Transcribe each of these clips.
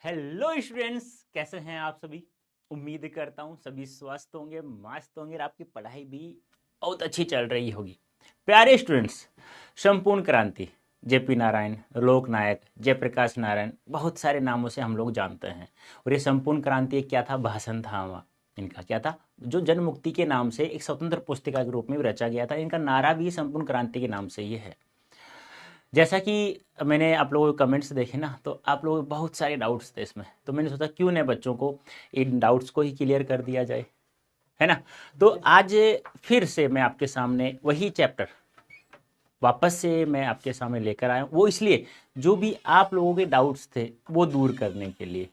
Hello students, कैसे हैं आप सभी। उम्मीद करता हूँ सभी स्वस्थ होंगे, मस्त होंगे और आपकी पढ़ाई भी बहुत अच्छी चल रही होगी। प्यारे स्टूडेंट्स, संपूर्ण क्रांति, जेपी नारायण, लोक नायक, जयप्रकाश नारायण, बहुत सारे नामों से हम लोग जानते हैं। और ये संपूर्ण क्रांति एक क्या था, भाषण था हमारा। इनका क्या था, जो जन मुक्ति के नाम से एक स्वतंत्र पुस्तिका के रूप में भी रचा गया था। इनका नारा भी संपूर्ण क्रांति के नाम से ही है। जैसा कि मैंने आप लोगों के कमेंट्स देखे ना, तो आप लोगों को बहुत सारे डाउट्स थे इसमें, तो मैंने सोचा क्यों न बच्चों को इन डाउट्स को ही क्लियर कर दिया जाए, है ना। तो आज फिर से मैं आपके सामने वही चैप्टर वापस से मैं आपके सामने लेकर आया हूँ। वो इसलिए, जो भी आप लोगों के डाउट्स थे वो दूर करने के लिए।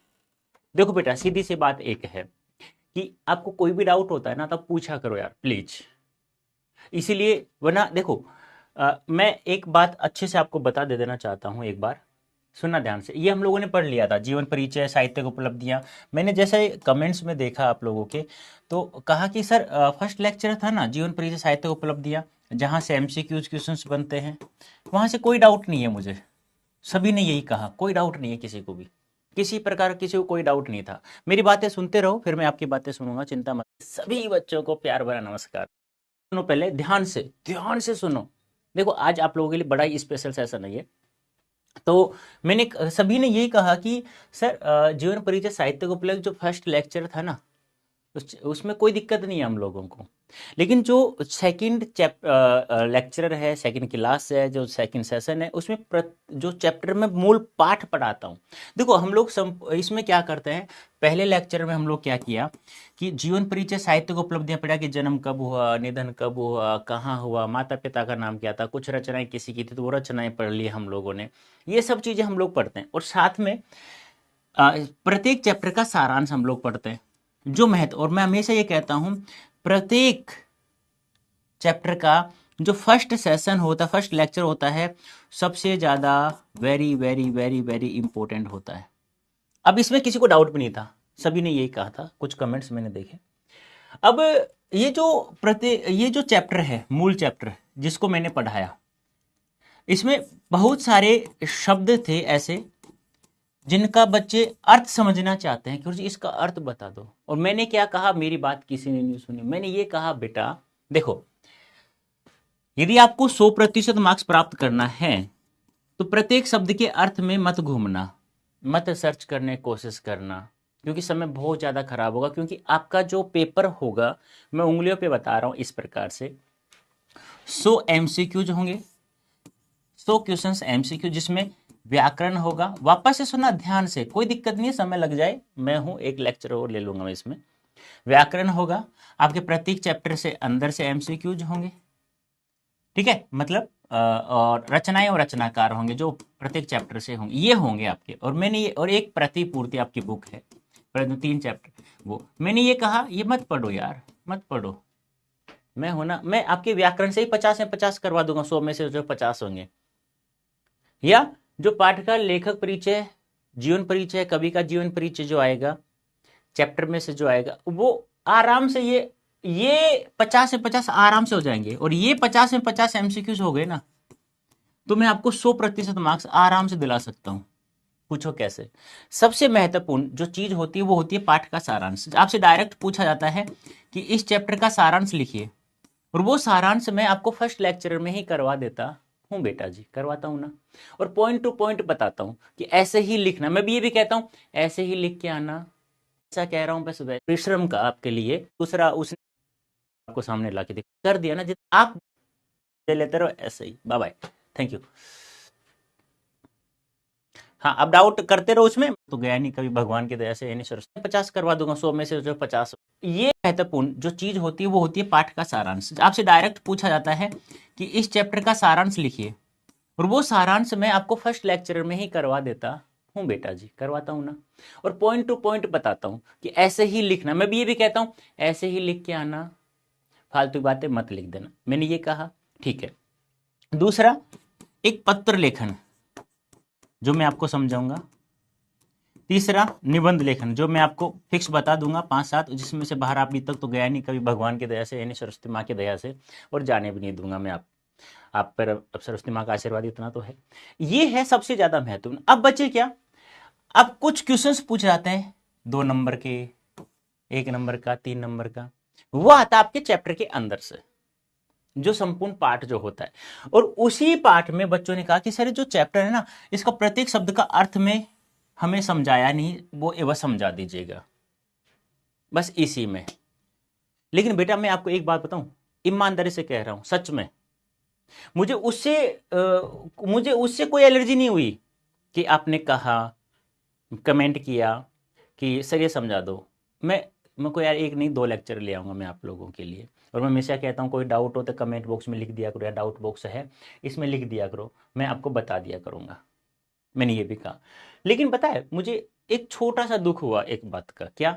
देखो बेटा, सीधी सी बात एक है कि आपको कोई भी डाउट होता है ना, तब पूछा करो यार प्लीज। इसीलिए वरना देखो, मैं एक बात अच्छे से आपको बता दे देना चाहता हूँ। एक बार सुनना ध्यान से, ये हम लोगों ने पढ़ लिया था, जीवन परिचय, साहित्यिक उपलब्धियां। मैंने जैसे कमेंट्स में देखा आप लोगों के, तो कहा कि सर फर्स्ट लेक्चर था ना जीवन परिचय साहित्यिक उपलब्धियां, जहां से एमसीक्यूज क्वेश्चंस बनते हैं, वहां से कोई डाउट नहीं है मुझे। सभी ने यही कहा, कोई डाउट नहीं है किसी को भी, किसी प्रकार किसी को कोई डाउट नहीं था। मेरी बातें सुनते रहो, फिर मैं आपकी बातें सुनूंगा, चिंता मत। सभी बच्चों को प्यार भरा नमस्कार। सुनो, पहले ध्यान से सुनो। देखो, आज आप लोगों के लिए बड़ा ही स्पेशल सेशन है ये। तो मैंने सभी ने यही कहा कि सर जीवन परिचय साहित्य उपलब्ध जो फर्स्ट लेक्चर था ना, उसमें कोई दिक्कत नहीं है हम लोगों को। लेकिन जो सेकंड लेक्चर है, सेकंड क्लास है, जो सेकंड सेशन है, उसमें जो चैप्टर में मूल पाठ पढ़ाता हूँ। देखो हम लोग इसमें क्या करते हैं, पहले लेक्चर में हम लोग क्या किया कि जीवन परिचय साहित्य को उपलब्धियां पढ़ा कि जन्म कब हुआ, निधन कब हुआ, कहाँ हुआ, माता पिता का नाम क्या था, कुछ रचनाएं किसी की थी तो वो रचनाएं पढ़ ली हम लोगों ने। ये सब चीजें हम लोग पढ़ते हैं, और साथ में प्रत्येक चैप्टर का सारांश हम लोग पढ़ते हैं, जो महत्व। और मैं हमेशा ये कहता हूं, प्रत्येक चैप्टर का जो फर्स्ट सेशन होता है, फर्स्ट लेक्चर होता है, सबसे ज्यादा very very very very important होता है। अब इसमें किसी को डाउट भी नहीं था, सभी ने यही कहा था, कुछ कमेंट्स मैंने देखे। अब ये जो चैप्टर है, मूल चैप्टर जिसको मैंने पढ़ाया, इसमें बहुत सारे शब्द थे ऐसे जिनका बच्चे अर्थ समझना चाहते हैं कि इसका अर्थ बता दो। और मैंने क्या कहा, मेरी बात किसी ने नहीं सुनी। मैंने ये कहा, बेटा देखो, यदि आपको 100% मार्क्स प्राप्त करना है तो प्रत्येक शब्द के अर्थ में मत घूमना, मत सर्च करने की कोशिश करना, क्योंकि समय बहुत ज्यादा खराब होगा। क्योंकि आपका जो पेपर होगा, मैं उंगलियों पे बता रहा हूं इस प्रकार से, 100 एमसीक्यूज होंगे, 100 क्वेश्चंस एमसीक्यू, जिसमें व्याकरण होगा। वापस से सुनना ध्यान से, कोई दिक्कत नहीं है, समय लग जाए, मैं हूं, एक लेक्चर और ले लूंगा मैं इसमें। व्याकरण होगा आपके, प्रत्येक चैप्टर से अंदर से एमसीक्यूज होंगे, ठीक है, मतलब और रचनाएं और रचनाकार होंगे जो प्रत्येक चैप्टर से होंगे, ये होंगे आपके। और मैंने ये, और एक प्रतिपूर्ति आपकी बुक है, 3 चैप्टर, वो मैंने ये कहा, ये मत पढ़ो यार, मत पढ़ो। मैं हूं ना, मैं आपके व्याकरण से ही 50 में 50 करवा दूंगा, 100 में से जो 50 होंगे। या जो पाठ का लेखक परिचय, जीवन परिचय, कवि का जीवन परिचय जो आएगा चैप्टर में से, जो आएगा वो आराम से ये 50 से 50 आराम से हो जाएंगे। और ये 50 में 50 एमसीक्यूज हो गए ना, तो मैं आपको 100% मार्क्स आराम से दिला सकता हूं। पूछो कैसे। सबसे महत्वपूर्ण जो चीज होती है वो होती है पाठ का सारांश। आपसे डायरेक्ट पूछा जाता है कि इस चैप्टर का सारांश लिखिए, और वो सारांश मैं आपको फर्स्ट लेक्चर में ही करवा देता हूं बेटा जी, करवाता हूं ना। और पॉइंट टू पॉइंट बताता हूं कि ऐसे ही लिखना। मैं भी ये भी कहता हूं ऐसे ही लिख के आना, ऐसा कह रहा हूं बस। परिश्रम का आपके लिए दूसरा उसने आपको सामने ला के कर दिया ना, जितना आप दे लेते रहो ऐसे ही। Bye bye, thank you. हाँ, अब डाउट करते रहो उसमें, तो गया नहीं कभी भगवान की दया से, यानी सरस्वती 50 करवा दूंगा, 100 में से जो 50। ये महत्वपूर्ण जो चीज होती है वो होती है पाठ का सारांश। आपसे डायरेक्ट पूछा जाता है कि इस चैप्टर का सारांश लिखिए, और वो सारांश मैं आपको फर्स्ट लेक्चर में ही करवा देता हूँ बेटा जी, करवाता हूँ ना। और पॉइंट टू पॉइंट बताता हूँ कि ऐसे ही लिखना। मैं भी ये भी कहता हूँ ऐसे ही लिख के आना, फालतू बातें मत लिख देना, मैंने ये कहा, ठीक है। दूसरा, एक पत्र लेखन जो मैं आपको समझाऊंगा। तीसरा, निबंध लेखन जो मैं आपको फिक्स बता दूंगा 5-7, जिसमें से बाहर अभी तक तो गया नहीं कभी भगवान की दया से, यानी सरस्वती माँ की दया से, और जाने भी नहीं दूंगा मैं आप पर। अब सरस्वती माँ का आशीर्वाद इतना तो है। ये है सबसे ज्यादा महत्वपूर्ण। अब बचे क्या, अब कुछ क्वेश्चंस पूछ जाते हैं 2 नंबर के, 1 नंबर का, 3 नंबर का, वो आता है आपके चैप्टर के अंदर से, जो संपूर्ण पाठ जो होता है। और उसी पाठ में बच्चों ने कहा कि सर जो चैप्टर है ना, इसका प्रत्येक शब्द का अर्थ में हमें समझाया नहीं, वो एवं समझा दीजिएगा बस इसी में। लेकिन बेटा मैं आपको एक बात बताऊं, ईमानदारी से कह रहा हूं, सच में मुझे उससे कोई एलर्जी नहीं हुई कि आपने कहा, कमेंट किया कि सर ये समझा दो। मैं को यार 1 नहीं 2 लेक्चर ले आऊँगा मैं आप लोगों के लिए। और मैं हमेशा कहता हूँ कोई डाउट हो तो कमेंट बॉक्स में लिख दिया करो, या डाउट बॉक्स है इसमें लिख दिया करो, मैं आपको बता दिया करूँगा। मैंने ये भी कहा। लेकिन पता है मुझे एक छोटा सा दुख हुआ एक बात का, क्या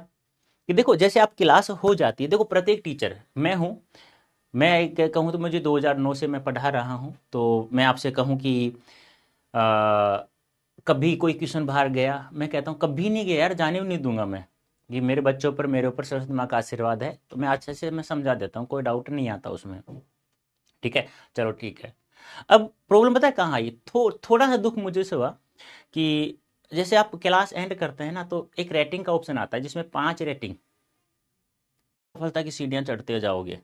कि देखो जैसे आप क्लास हो जाती है, देखो प्रत्येक टीचर, मैं हूँ, मैं कहूँ तो मुझे 2009 से मैं पढ़ा रहा हूँ, तो मैं आपसे कहूँ कि कभी कोई क्वेश्चन बाहर गया, मैं कहता हूँ कभी नहीं गया यार, जाने भी नहीं दूंगा मैं। ये मेरे बच्चों पर, मेरे ऊपर सरस्वती माँ का आशीर्वाद है, तो मैं अच्छे से मैं समझा देता हूँ, कोई डाउट नहीं आता उसमें। ठीक है, चलो ठीक है। अब प्रॉब्लम पता है कहाँ आई, थोड़ा सा दुख मुझे से हुआ कि जैसे आप क्लास एंड करते हैं ना, तो एक रेटिंग का ऑप्शन आता है जिसमें 5 रेटिंग, सफलता की सीढ़ियाँ चढ़ते जाओगे।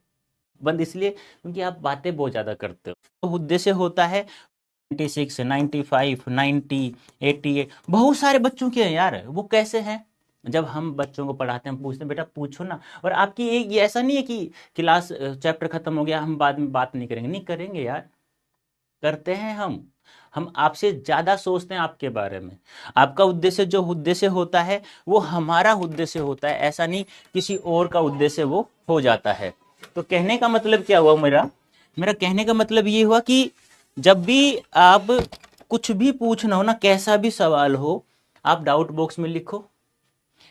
बंद इसलिए क्योंकि आप बातें बहुत ज़्यादा करते हो, तो उद्देश्य होता है 96, 95, 90, 88, बहुत सारे बच्चों के हैं यार, वो कैसे हैं। जब हम बच्चों को पढ़ाते हैं, हम पूछते हैं बेटा पूछो ना, और आपकी एक ये ऐसा नहीं है कि क्लास चैप्टर खत्म हो गया हम बाद में बात नहीं करेंगे, नहीं करेंगे यार, करते हैं हम आपसे ज़्यादा सोचते हैं आपके बारे में। आपका उद्देश्य जो उद्देश्य होता है वो हमारा उद्देश्य होता है, ऐसा नहीं किसी और का उद्देश्य वो हो जाता है। तो कहने का मतलब क्या हुआ, मेरा कहने का मतलब ये हुआ कि जब भी आप कुछ भी पूछना हो ना, कैसा भी सवाल हो, आप डाउट बॉक्स में लिखो।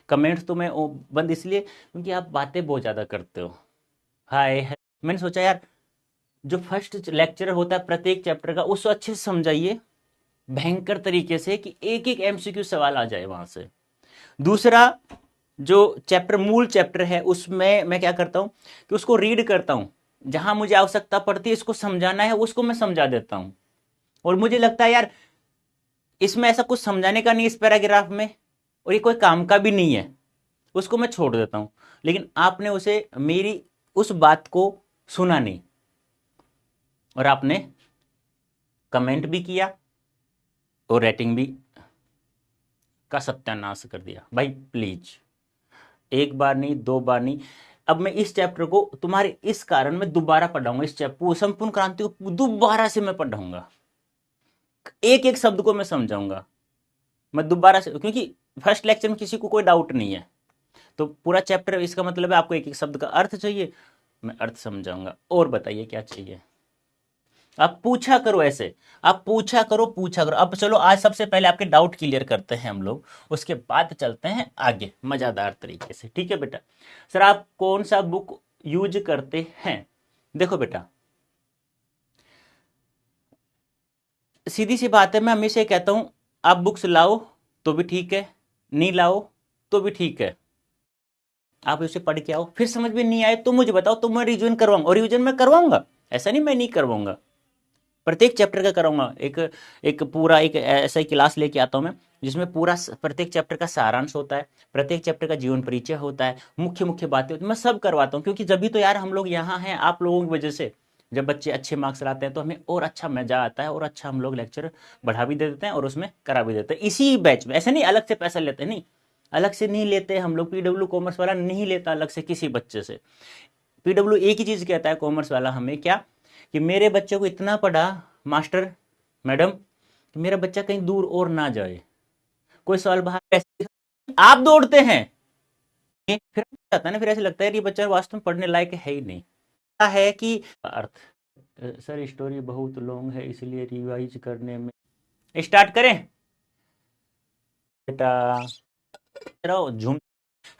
कमेंट्स तो मैं बंद इसलिए क्योंकि आप बातें बहुत ज़्यादा करते हो। हाय, मैंने सोचा यार जो फर्स्ट लेक्चर होता है प्रत्येक चैप्टर का, उसको अच्छे से समझाइए भयंकर तरीके से कि एक एक एमसीक्यू सवाल आ जाए वहां से। दूसरा, जो चैप्टर मूल चैप्टर है उसमें मैं क्या करता हूं कि उसको रीड करता हूं, जहां मुझे आवश्यकता पड़ती है इसको समझाना है उसको मैं समझा देता हूं। और मुझे लगता है यार इसमें ऐसा कुछ समझाने का नहीं इस पैराग्राफ में, और ये कोई काम का भी नहीं है, उसको मैं छोड़ देता हूं। लेकिन आपने उसे मेरी उस बात को सुना नहीं, और आपने कमेंट भी किया और रेटिंग भी का सत्यानाश कर दिया। भाई प्लीज, 1 बार नहीं 2 बार नहीं, अब मैं इस चैप्टर को तुम्हारे इस कारण मैं दोबारा पढ़ाऊंगा, इस चैप्टर संपूर्ण क्रांति को दोबारा से मैं पढ़ाऊंगा, एक एक शब्द को मैं समझाऊंगा मैं दोबारा से, क्योंकि फर्स्ट लेक्चर में किसी को कोई डाउट नहीं है, तो पूरा चैप्टर इसका मतलब है आपको एक एक शब्द का अर्थ चाहिए, मैं अर्थ समझाऊंगा। और बताइए क्या चाहिए, आप पूछा करो, ऐसे आप पूछा करो। अब चलो आज सबसे पहले आपके डाउट क्लियर करते हैं हम लोग, उसके बाद चलते हैं आगे मजादार तरीके से। ठीक है बेटा, सर आप कौन सा बुक यूज करते हैं। देखो बेटा, सीधी सी बात है, मैं हमेशा कहता हूं आप बुक्स लाओ तो भी ठीक है, नहीं लाओ तो भी ठीक है, आप उसे पढ़ के आओ, फिर समझ में नहीं आए तो मुझे बताओ, तो मैं रिवीजन करवाऊंगा, और रिवीजन मैं करवाऊंगा, ऐसा नहीं मैं नहीं करवाऊंगा, प्रत्येक चैप्टर का कराऊंगा। एक एक पूरा एक ऐसा ही क्लास लेके आता हूं मैं, जिसमें पूरा प्रत्येक चैप्टर का सारांश होता है, प्रत्येक चैप्टर का जीवन परिचय होता है, मुख्य मुख्य बातें होती है, मैं सब करवाता हूँ, क्योंकि जब भी तो यार हम लोग यहाँ हैं आप लोगों की वजह से। जब बच्चे अच्छे मार्क्स लाते हैं तो हमें और अच्छा मजा आता है, और अच्छा हम लोग लेक्चर बढ़ा भी दे देते हैं और उसमें करा भी देते हैं इसी बैच में। ऐसे नहीं अलग से पैसा लेते, नहीं अलग से नहीं लेते हम लोग, पीडब्ल्यू कॉमर्स वाला नहीं लेता अलग से किसी बच्चे से। पीडब्ल्यू एक ही चीज कहता है कॉमर्स वाला हमें, क्या कि मेरे बच्चे को इतना पढ़ा मास्टर मैडम कि मेरा बच्चा कहीं दूर और ना जाए, कोई सवाल बाहर ऐसे आप दौड़ते हैं, फिर आता है ना, फिर ऐसे लगता है ये बच्चा वास्तव में पढ़ने लायक है ही नहीं। है कि अर्थ, सर स्टोरी बहुत लॉन्ग है इसलिए रिवाइज करने में, स्टार्ट करें बेटा, झूम।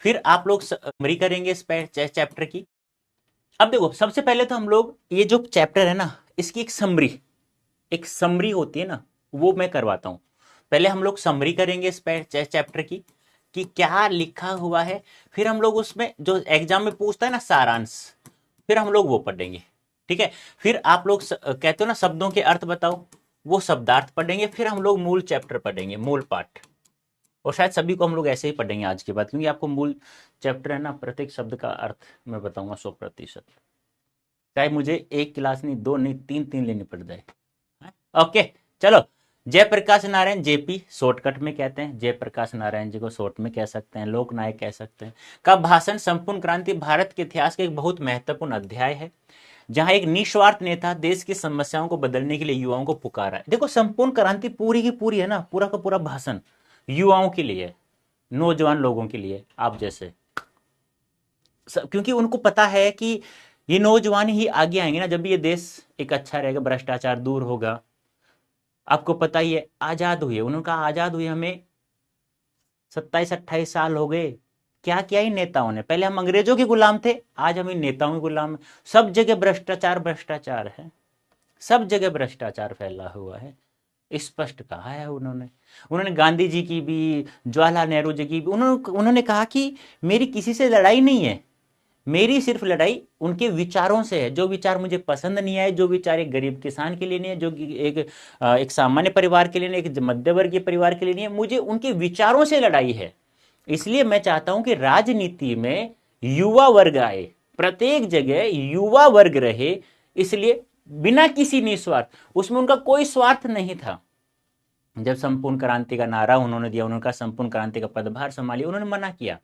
फिर आप लोग समरी करेंगे इस चैप्टर की। अब देखो सबसे पहले तो हम लोग ये जो चैप्टर है ना, इसकी एक समरी होती है ना, वो मैं करवाता हूं। पहले हम लोग समरी करेंगे इस चैप्टर की कि क्या लिखा हुआ है, फिर हम लोग उसमें जो एग्जाम में पूछता है ना सारांश, फिर हम लोग वो पढ़ेंगे। ठीक है, फिर आप लोग कहते हो ना शब्दों के अर्थ बताओ, वो शब्दार्थ पढ़ेंगे, फिर हम लोग मूल चैप्टर पढ़ेंगे, मूल पाठ। और शायद सभी को हम लोग ऐसे ही पढ़ेंगे आज के बाद, क्योंकि आपको मूल चैप्टर है ना, प्रत्येक शब्द का अर्थ मैं बताऊंगा 100%, चाहे मुझे एक क्लास नहीं, दो नहीं, तीन तीन लेनी पड़ जाए। ओके चलो, जयप्रकाश नारायण जेपी शॉर्टकट में कहते हैं, जयप्रकाश नारायण जी को शॉर्ट में कह सकते हैं, लोकनायक कह सकते हैं। का भाषण संपूर्ण क्रांति भारत के इतिहास का एक बहुत महत्वपूर्ण अध्याय है, जहां एक निस्वार्थ नेता देश की समस्याओं को बदलने के लिए युवाओं को पुकारा है। देखो संपूर्ण क्रांति पूरी की पूरी है ना, पूरा का पूरा भाषण युवाओं के लिए, नौजवान लोगों के लिए, आप जैसे, क्योंकि उनको पता है कि ये नौजवान ही आगे आएंगे ना, जब भी ये देश एक अच्छा रहेगा, भ्रष्टाचार दूर होगा। आपको पता ही है आजाद हुए, उन्होंने कहा आजाद हुए हमें 27-28 साल हो गए, क्या किया इन नेताओं ने, पहले हम अंग्रेजों के गुलाम थे, आज हम इन नेताओं के गुलाम। सब जगह भ्रष्टाचार भ्रष्टाचार है, सब जगह भ्रष्टाचार फैला हुआ है, स्पष्ट कहा है उन्होंने। उन्होंने गांधी जी की भी, जवाहरलाल नेहरू जी की भी, उन्होंने कहा कि मेरी किसी से लड़ाई नहीं है, मेरी सिर्फ लड़ाई उनके विचारों से है, जो विचार मुझे पसंद नहीं आए, जो विचार एक गरीब किसान के लिए नहीं है, जो एक सामान्य परिवार के लिए नहीं, एक मध्य वर्गीय परिवार के लिए नहीं है, मुझे उनके विचारों से लड़ाई है। इसलिए मैं चाहता हूं कि राजनीति में युवा वर्ग आए, प्रत्येक जगह युवा वर्ग रहे, इसलिए बिना किसी निस्वार्थ, उसमें उनका कोई स्वार्थ नहीं था। जब संपूर्ण क्रांति का नारा उन्होंने दिया, उन्होंने कहा संपूर्ण क्रांति का पदभार संभालिए, उन्होंने मना किया,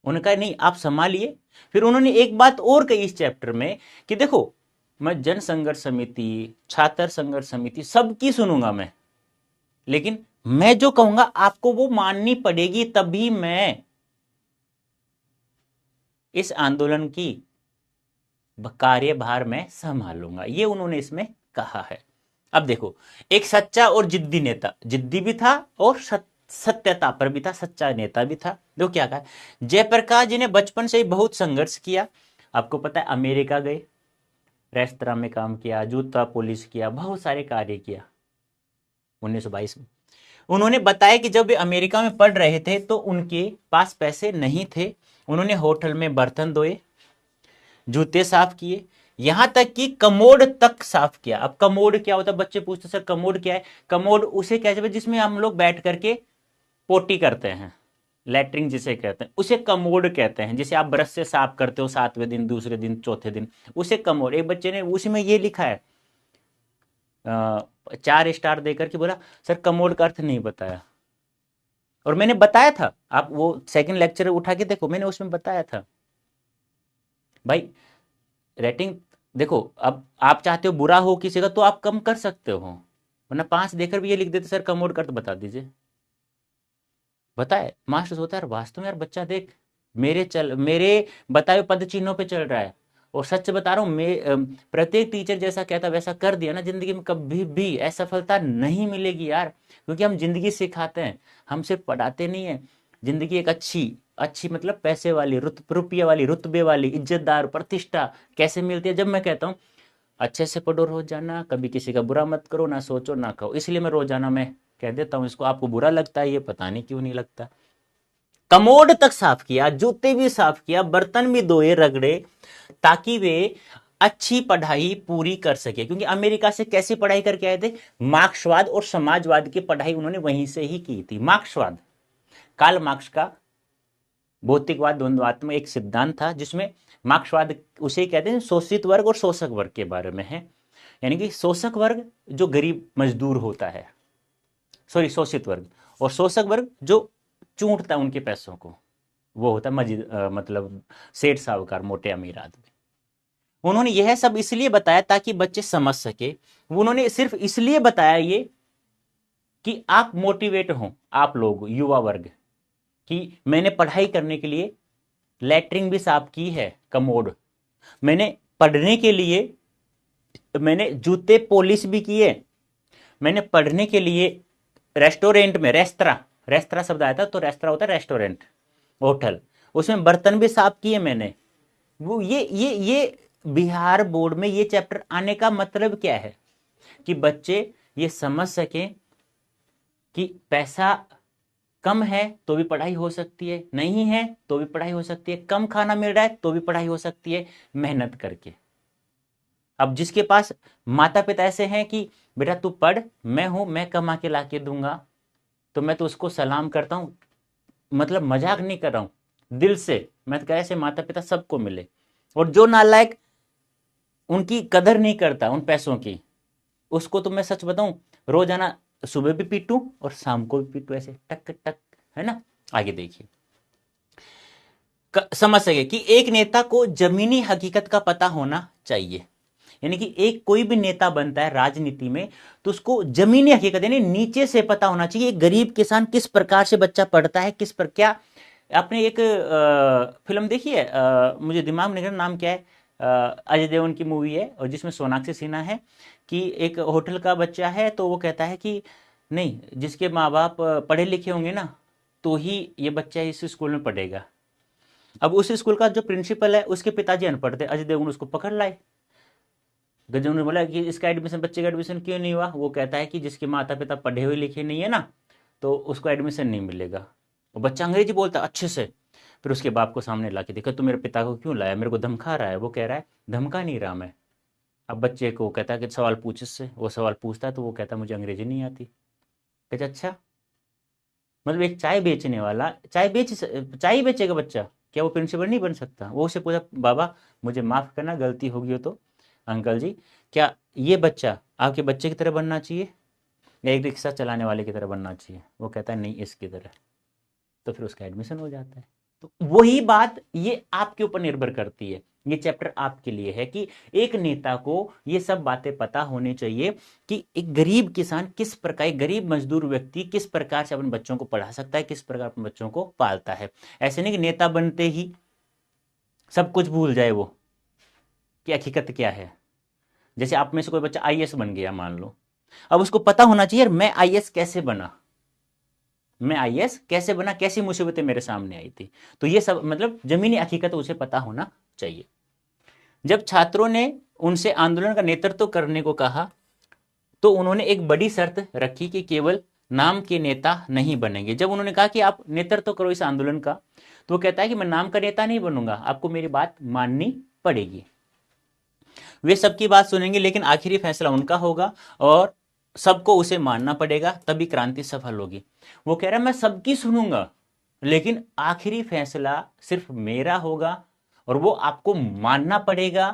उन्होंने कहा नहीं आप संभालिए। फिर उन्होंने एक बात और कही इस चैप्टर में कि देखो मैं जन संघर्ष समिति, छात्र संघर्ष समिति सबकी सुनूंगा मैं, लेकिन मैं जो कहूंगा आपको वो माननी पड़ेगी, तभी मैं इस आंदोलन की कार्यभार में संभालूंगा, ये उन्होंने इसमें कहा है। अब देखो एक सच्चा और जिद्दी नेता, जिद्दी भी था और सत्यता पर भी था, सच्चा नेता भी था। देखो क्या कहा, जयप्रकाश जी ने बचपन से ही बहुत संघर्ष किया। आपको पता है अमेरिका गए, रेस्तरां में काम किया, जूता पॉलिश किया, बहुत सारे कार्य किया 1922 में। उन्होंने बताया कि जब वे अमेरिका में पढ़ रहे थे तो उनके पास पैसे नहीं थे, उन्होंने होटल में बर्तन धोए, जूते साफ किए, यहां तक कि कमोड तक साफ किया। अब कमोड क्या होता है, बच्चे पूछते सर कमोड क्या है, कमोड उसे कहते हैं जिसमें हम लोग बैठ करके पोटी करते हैं, लैट्रिन जिसे कहते हैं, उसे कमोड कहते हैं। जिसे आप ब्रश से साफ करते हो 7वें दिन, दूसरे दिन, चौथे दिन, उसे कमोड। एक बच्चे ने उसमें ये लिखा है 4 स्टार देकर के बोला सर कमोड का अर्थ नहीं बताया, और मैंने बताया था, आप वो सेकंड लेक्चर उठा के देखो, मैंने उसमें बताया था भाई रेटिंग। देखो अब आप चाहते हो बुरा हो किसी का तो आप कम कर सकते हो, वरना 5 देकर भी ये लिख देते सर कमोड का अर्थ बता दीजिए, बताए मास्टर होता है। वास्तव में यार बच्चा देख मेरे बताए पद चिन्हों पे चल रहा है, और सच बता रहा हूं मैं, प्रत्येक टीचर जैसा कहता वैसा कर दिया ना, जिंदगी में कभी भी असफलता नहीं मिलेगी यार, क्योंकि हम जिंदगी सिखाते हैं, हम सिर्फ पढ़ाते नहीं है। जिंदगी एक अच्छी अच्छी मतलब पैसे वाली, रुपये वाली, रुतबे वाली, इज्जतदार, प्रतिष्ठा कैसे मिलती है, जब मैं कहता हूँ अच्छे से पढ़ो रोजाना, कभी किसी का बुरा मत करो, ना सोचो ना कहो, इसलिए मैं रोजाना मैं कह देता हूं इसको। आपको बुरा लगता है ये पता नहीं क्यों नहीं लगता। कमोड तक साफ किया, जूते भी साफ किया, बर्तन भी धोए रगड़े, ताकि वे अच्छी पढ़ाई पूरी कर सके, क्योंकि अमेरिका से कैसी पढ़ाई करके आए थे, मार्क्सवाद और समाजवाद की पढ़ाई उन्होंने वहीं से ही की थी। मार्क्सवाद कार्ल मार्क्स का भौतिकवाद द्वंद्वात्मक एक सिद्धांत था, जिसमें मार्क्सवाद उसे कहते हैं शोषित वर्ग और शोषक वर्ग के बारे में है, यानी कि शोषक वर्ग जो गरीब मजदूर होता है, सॉरी शोषित वर्ग, और शोषक वर्ग जो चूंटता है उनके पैसों को, वो होता है मतलब सेठ साहूकार, मोटे अमीर आदमी। उन्होंने यह सब इसलिए बताया ताकि बच्चे समझ सके, उन्होंने सिर्फ इसलिए बताया ये कि आप मोटिवेट हो, आप लोग युवा वर्ग, कि मैंने पढ़ाई करने के लिए लैट्रिन भी साफ की है कमोड, मैंने पढ़ने के लिए मैंने जूते पॉलिश भी किए, मैंने पढ़ने के लिए रेस्टोरेंट में, रेस्तरा शब्द आया था तो रेस्तरा होता है रेस्टोरेंट, होटल, उसमें बर्तन भी साफ किए मैंने। वो ये बिहार बोर्ड में ये चैप्टर आने का मतलब क्या है कि बच्चे ये समझ सकें कि पैसा कम है तो भी पढ़ाई हो सकती है, नहीं है तो भी पढ़ाई हो सकती है, कम खाना मिल रहा है तो भी पढ़ाई हो सकती है, मेहनत करके। अब जिसके पास माता पिता ऐसे हैं कि बेटा तू पढ़, मैं हूं, मैं कमा के लाके दूंगा, तो मैं तो उसको सलाम करता हूँ, मतलब मजाक नहीं कर रहा हूं, दिल से। मैं तो कैसे माता पिता सबको मिले। और जो नालायक उनकी कदर नहीं करता उन पैसों की, उसको तो मैं सच बताऊं, रोजाना सुबह भी पीटूं और शाम को भी पीटूं, ऐसे टक टक, है ना। आगे देखिए, समझ सके कि एक नेता को जमीनी हकीकत का पता होना चाहिए। यानी कि एक कोई भी नेता बनता है राजनीति में, तो उसको जमीनी हकीकत यानी नीचे से पता होना चाहिए, एक गरीब किसान किस प्रकार से बच्चा पढ़ता है, किस पर क्या। आपने एक फिल्म देखी है, मुझे दिमाग में नहीं आ रहा नाम क्या है, अजय देवगन की मूवी है और जिसमें सोनाक्षी सिन्हा है, कि एक होटल का बच्चा है, तो वो कहता है कि नहीं, जिसके माँ बाप पढ़े लिखे होंगे ना, तो ही ये बच्चा इस स्कूल में पढ़ेगा। अब उस स्कूल का जो प्रिंसिपल है उसके पिताजी अनपढ़ थे, अजय देवगन उसको पकड़ लाए। गजब ने बोला कि इसका एडमिशन, बच्चे का एडमिशन क्यों नहीं हुआ। वो कहता है कि जिसके माता पिता पढ़े हुए लिखे नहीं है ना, तो उसको एडमिशन नहीं मिलेगा। वो बच्चा अंग्रेजी बोलता अच्छे से, फिर उसके बाप को सामने ला के देखा, तो मेरे पिता को क्यों लाया, मेरे को धमका रहा है। वो कह रहा है धमका नहीं रहा मैं। अब बच्चे को कहता है कि सवाल पूछ इससे, वो सवाल पूछता है तो वो कहता है मुझे अंग्रेजी नहीं आती। कहता अच्छा, मतलब एक चाय बेचने वाला चाय बेचेगा बच्चा, क्या वो प्रिंसिपल नहीं बन सकता। वो उसे पूछा बाबा मुझे माफ़ करना, गलती होगी हो तो। अंकल जी, क्या ये बच्चा आपके बच्चे की तरह बनना चाहिए या एक रिक्शा चलाने वाले की तरह बनना चाहिए। वो कहता है नहीं, इसकी तरह। तो फिर उसका एडमिशन हो जाता है। तो वही बात ये आपके ऊपर निर्भर करती है। ये चैप्टर आपके लिए है कि एक नेता को ये सब बातें पता होनी चाहिए कि एक गरीब किसान किस प्रकार, एक गरीब मजदूर व्यक्ति किस प्रकार से अपने बच्चों को पढ़ा सकता है, किस प्रकार अपने बच्चों को पालता है। ऐसे नहीं कि नेता बनते ही सब कुछ भूल जाए वो कि हकीकत क्या है। जैसे आप में से कोई बच्चा आईएएस बन गया मान लो, अब उसको पता होना चाहिए यार मैं आईएएस कैसे बना, मैं आईएएस कैसे बना, कैसी मुसीबतें मेरे सामने आई थी। तो ये सब मतलब जमीनी हकीकत उसे पता होना चाहिए। जब छात्रों ने उनसे आंदोलन का नेतृत्व करने को कहा, तो उन्होंने एक बड़ी शर्त रखी कि केवल नाम के नेता नहीं बनेंगे। जब उन्होंने कहा कि आप नेतृत्व करो इस आंदोलन का, तो वो कहता है कि मैं नाम का नेता नहीं बनूंगा, आपको मेरी बात माननी पड़ेगी। वे सबकी बात सुनेंगे लेकिन आखिरी फैसला उनका होगा और सबको उसे मानना पड़ेगा, तभी क्रांति सफल होगी। वो कह रहा है मैं सबकी सुनूंगा लेकिन आखिरी फैसला सिर्फ मेरा होगा और वो आपको मानना पड़ेगा,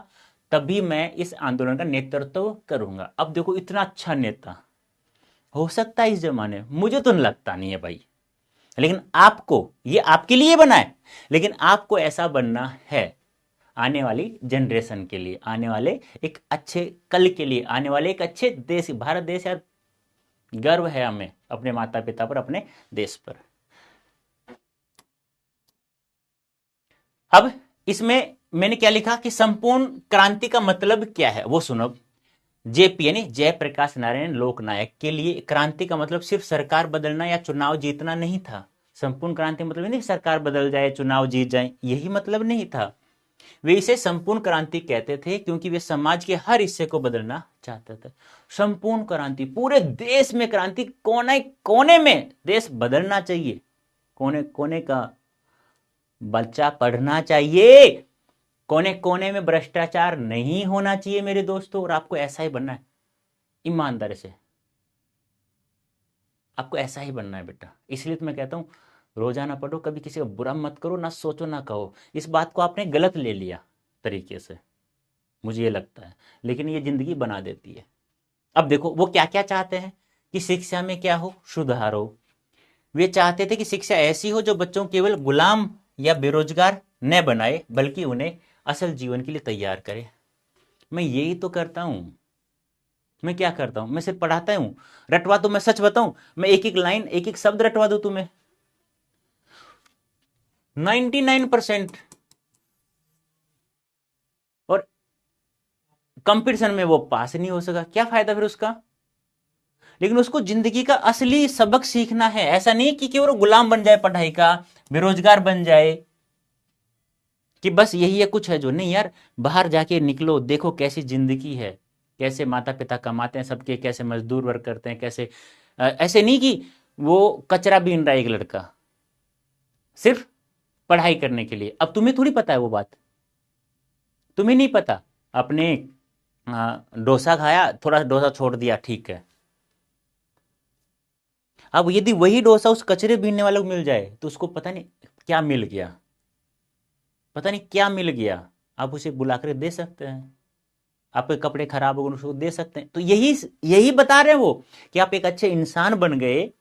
तभी मैं इस आंदोलन का नेतृत्व करूंगा। अब देखो इतना अच्छा नेता हो सकता है इस जमाने में, मुझे तो लगता नहीं है भाई, लेकिन आपको, ये आपके लिए बना है, लेकिन आपको ऐसा बनना है आने वाली जनरेशन के लिए, आने वाले एक अच्छे कल के लिए, आने वाले एक अच्छे देश। भारत देश यार, गर्व है हमें अपने माता पिता पर, अपने देश पर। अब इसमें मैंने क्या लिखा कि संपूर्ण क्रांति का मतलब क्या है वो सुनो। जेपी यानी जयप्रकाश नारायण लोकनायक के लिए क्रांति का मतलब सिर्फ सरकार बदलना या चुनाव जीतना नहीं था। संपूर्ण क्रांति मतलब नहीं सरकार बदल जाए, चुनाव जीत जाए, यही मतलब नहीं था। वे इसे संपूर्ण क्रांति कहते थे क्योंकि वे समाज के हर हिस्से को बदलना चाहते थे। संपूर्ण क्रांति, पूरे देश में क्रांति, कोने कोने में देश बदलना चाहिए, कोने कोने का बच्चा पढ़ना चाहिए, कोने कोने में भ्रष्टाचार नहीं होना चाहिए मेरे दोस्तों। और आपको ऐसा ही बनना है, ईमानदारी से आपको ऐसा ही बनना है बेटा। इसलिए तो मैं कहता हूं रोजाना पढ़ो, कभी किसी का बुरा मत करो, ना सोचो ना कहो। इस बात को आपने गलत ले लिया तरीके से, मुझे ये लगता है, लेकिन ये जिंदगी बना देती है। अब देखो वो क्या क्या चाहते हैं कि शिक्षा में क्या हो, सुधार हो। वे चाहते थे कि शिक्षा ऐसी हो जो बच्चों को केवल गुलाम या बेरोजगार न बनाए बल्कि उन्हें असल जीवन के लिए तैयार करे। मैं यही तो करता हूं। मैं क्या करता हूं, मैं सिर्फ पढ़ाता हूं। रटवा तो मैं सच बताऊं, मैं एक एक लाइन एक एक शब्द रटवा दूं तुम्हें 99%। और कंपटीशन में वो पास नहीं हो सका, क्या फायदा फिर उसका। लेकिन उसको जिंदगी का असली सबक सीखना है। ऐसा नहीं कि केवल गुलाम बन जाए पढ़ाई का, बेरोजगार बन जाए, कि बस यही है कुछ है जो नहीं यार। बाहर जाके निकलो, देखो कैसी जिंदगी है, कैसे माता पिता कमाते हैं सबके, कैसे मजदूर वर्क करते हैं, कैसे ऐसे नहीं कि वो कचरा बीन रहा है एक लड़का सिर्फ पढ़ाई करने के लिए। अब तुम्हें थोड़ी पता है वो बात, तुम्हें नहीं पता। अपने डोसा खाया, थोड़ा डोसा छोड़ दिया, ठीक है। अब यदि वही डोसा उस कचरे बीनने वाले को मिल जाए तो उसको पता नहीं क्या मिल गया, पता नहीं क्या मिल गया। आप उसे बुलाकर दे सकते हैं, आपके कपड़े खराब हो गए उसको दे सकते हैं। तो यही यही बता रहे हैं वो कि आप एक अच्छे इंसान बन गए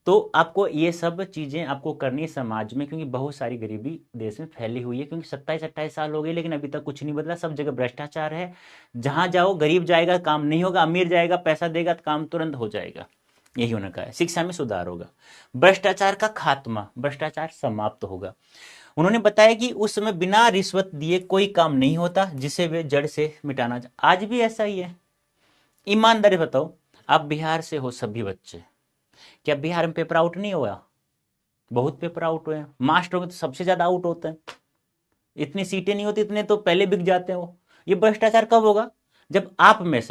तो आपको ये सब चीजें आपको करनी है समाज में, क्योंकि बहुत सारी गरीबी देश में फैली हुई है, क्योंकि 27-28 साल हो गए लेकिन अभी तक कुछ नहीं बदला, सब जगह भ्रष्टाचार है। जहां जाओ गरीब जाएगा काम नहीं होगा, अमीर जाएगा पैसा देगा तो काम तुरंत हो जाएगा। यही होने का है। शिक्षा में सुधार होगा, भ्रष्टाचार का खात्मा, भ्रष्टाचार समाप्त होगा। उन्होंने बताया कि उस समय बिना रिश्वत दिए कोई काम नहीं होता जिसे वे जड़ से मिटाना। आज भी ऐसा ही है। ईमानदारी बताओ, आप बिहार से हो सभी बच्चे, क्या बिहार में पेपर आउट नहीं हुआ? बहुत पेपर आउट हुए हैं। मास्टरों में तो सबसे ज्यादा आउट होते हैं, इतनी सीटें नहीं होती, इतने तो पहले बिक जाते हैं वो। ये भ्रष्टाचार कब होगा? जब आप में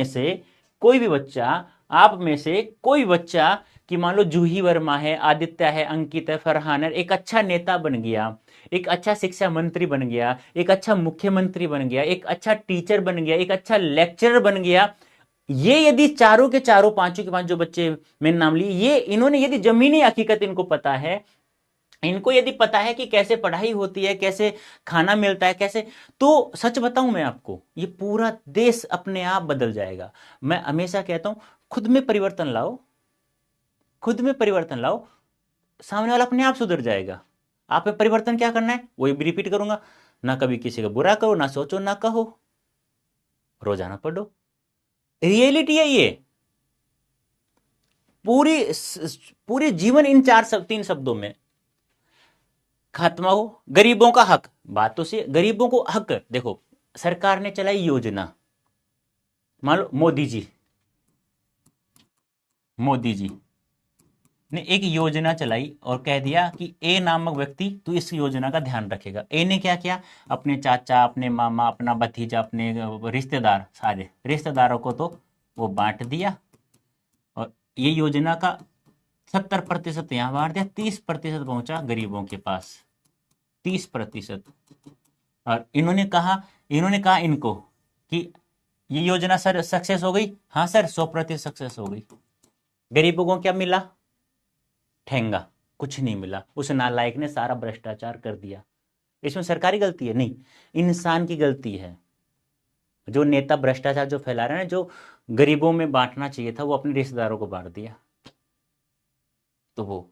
से कोई भी बच्चा, आप में से कोई बच्चा कि मान लो जूही वर्मा है, आदित्य है, अंकित है, फरहान है, एक अच्छा नेता बन गया, एक अच्छा शिक्षा मंत्री बन गया, एक अच्छा मुख्यमंत्री बन गया, एक अच्छा टीचर बन गया, एक अच्छा लेक्चरर बन गया। ये यदि चारों के चारों, पांचों के पांच जो बच्चे मैंने नाम लिए, ये इन्होंने यदि जमीनी हकीकत इनको पता है, इनको यदि पता है कि कैसे पढ़ाई होती है, कैसे खाना मिलता है, कैसे, तो सच बताऊं मैं आपको, ये पूरा देश अपने आप बदल जाएगा। मैं हमेशा कहता हूं खुद में परिवर्तन लाओ, खुद में परिवर्तन लाओ, सामने वाला अपने आप सुधर जाएगा। आप में परिवर्तन क्या करना है, वही रिपीट करूंगा, ना कभी किसी का बुरा करो, ना सोचो, ना कहो, रोजाना पढ़ो। रियलिटी है ये। पूरी पूरी जीवन इन तीन शब्दों में खात्मा हो। गरीबों का हक, बात तो से गरीबों को हक। देखो सरकार ने चलाई योजना, मान लो मोदी जी ने एक योजना चलाई और कह दिया कि ए नामक व्यक्ति तो इस योजना का ध्यान रखेगा। ए ने क्या किया, अपने चाचा, अपने मामा, अपना भतीजा, अपने रिश्तेदार, सारे रिश्तेदारों को तो वो बांट दिया, और ये योजना का 70% यहां बांट दिया, 30% पहुंचा गरीबों के पास, 30%। और इन्होंने कहा इनको कि ये योजना सर सक्सेस हो गई, हाँ सर 100% सक्सेस हो गई। गरीबों को क्या मिला, ठेंगा, कुछ नहीं मिला। उस नालायक ने सारा भ्रष्टाचार कर दिया। इसमें सरकारी गलती है नहीं, इंसान की गलती है। जो नेता भ्रष्टाचार जो फैला रहे हैं, जो गरीबों में बांटना चाहिए था वो अपने रिश्तेदारों को बांट दिया। तो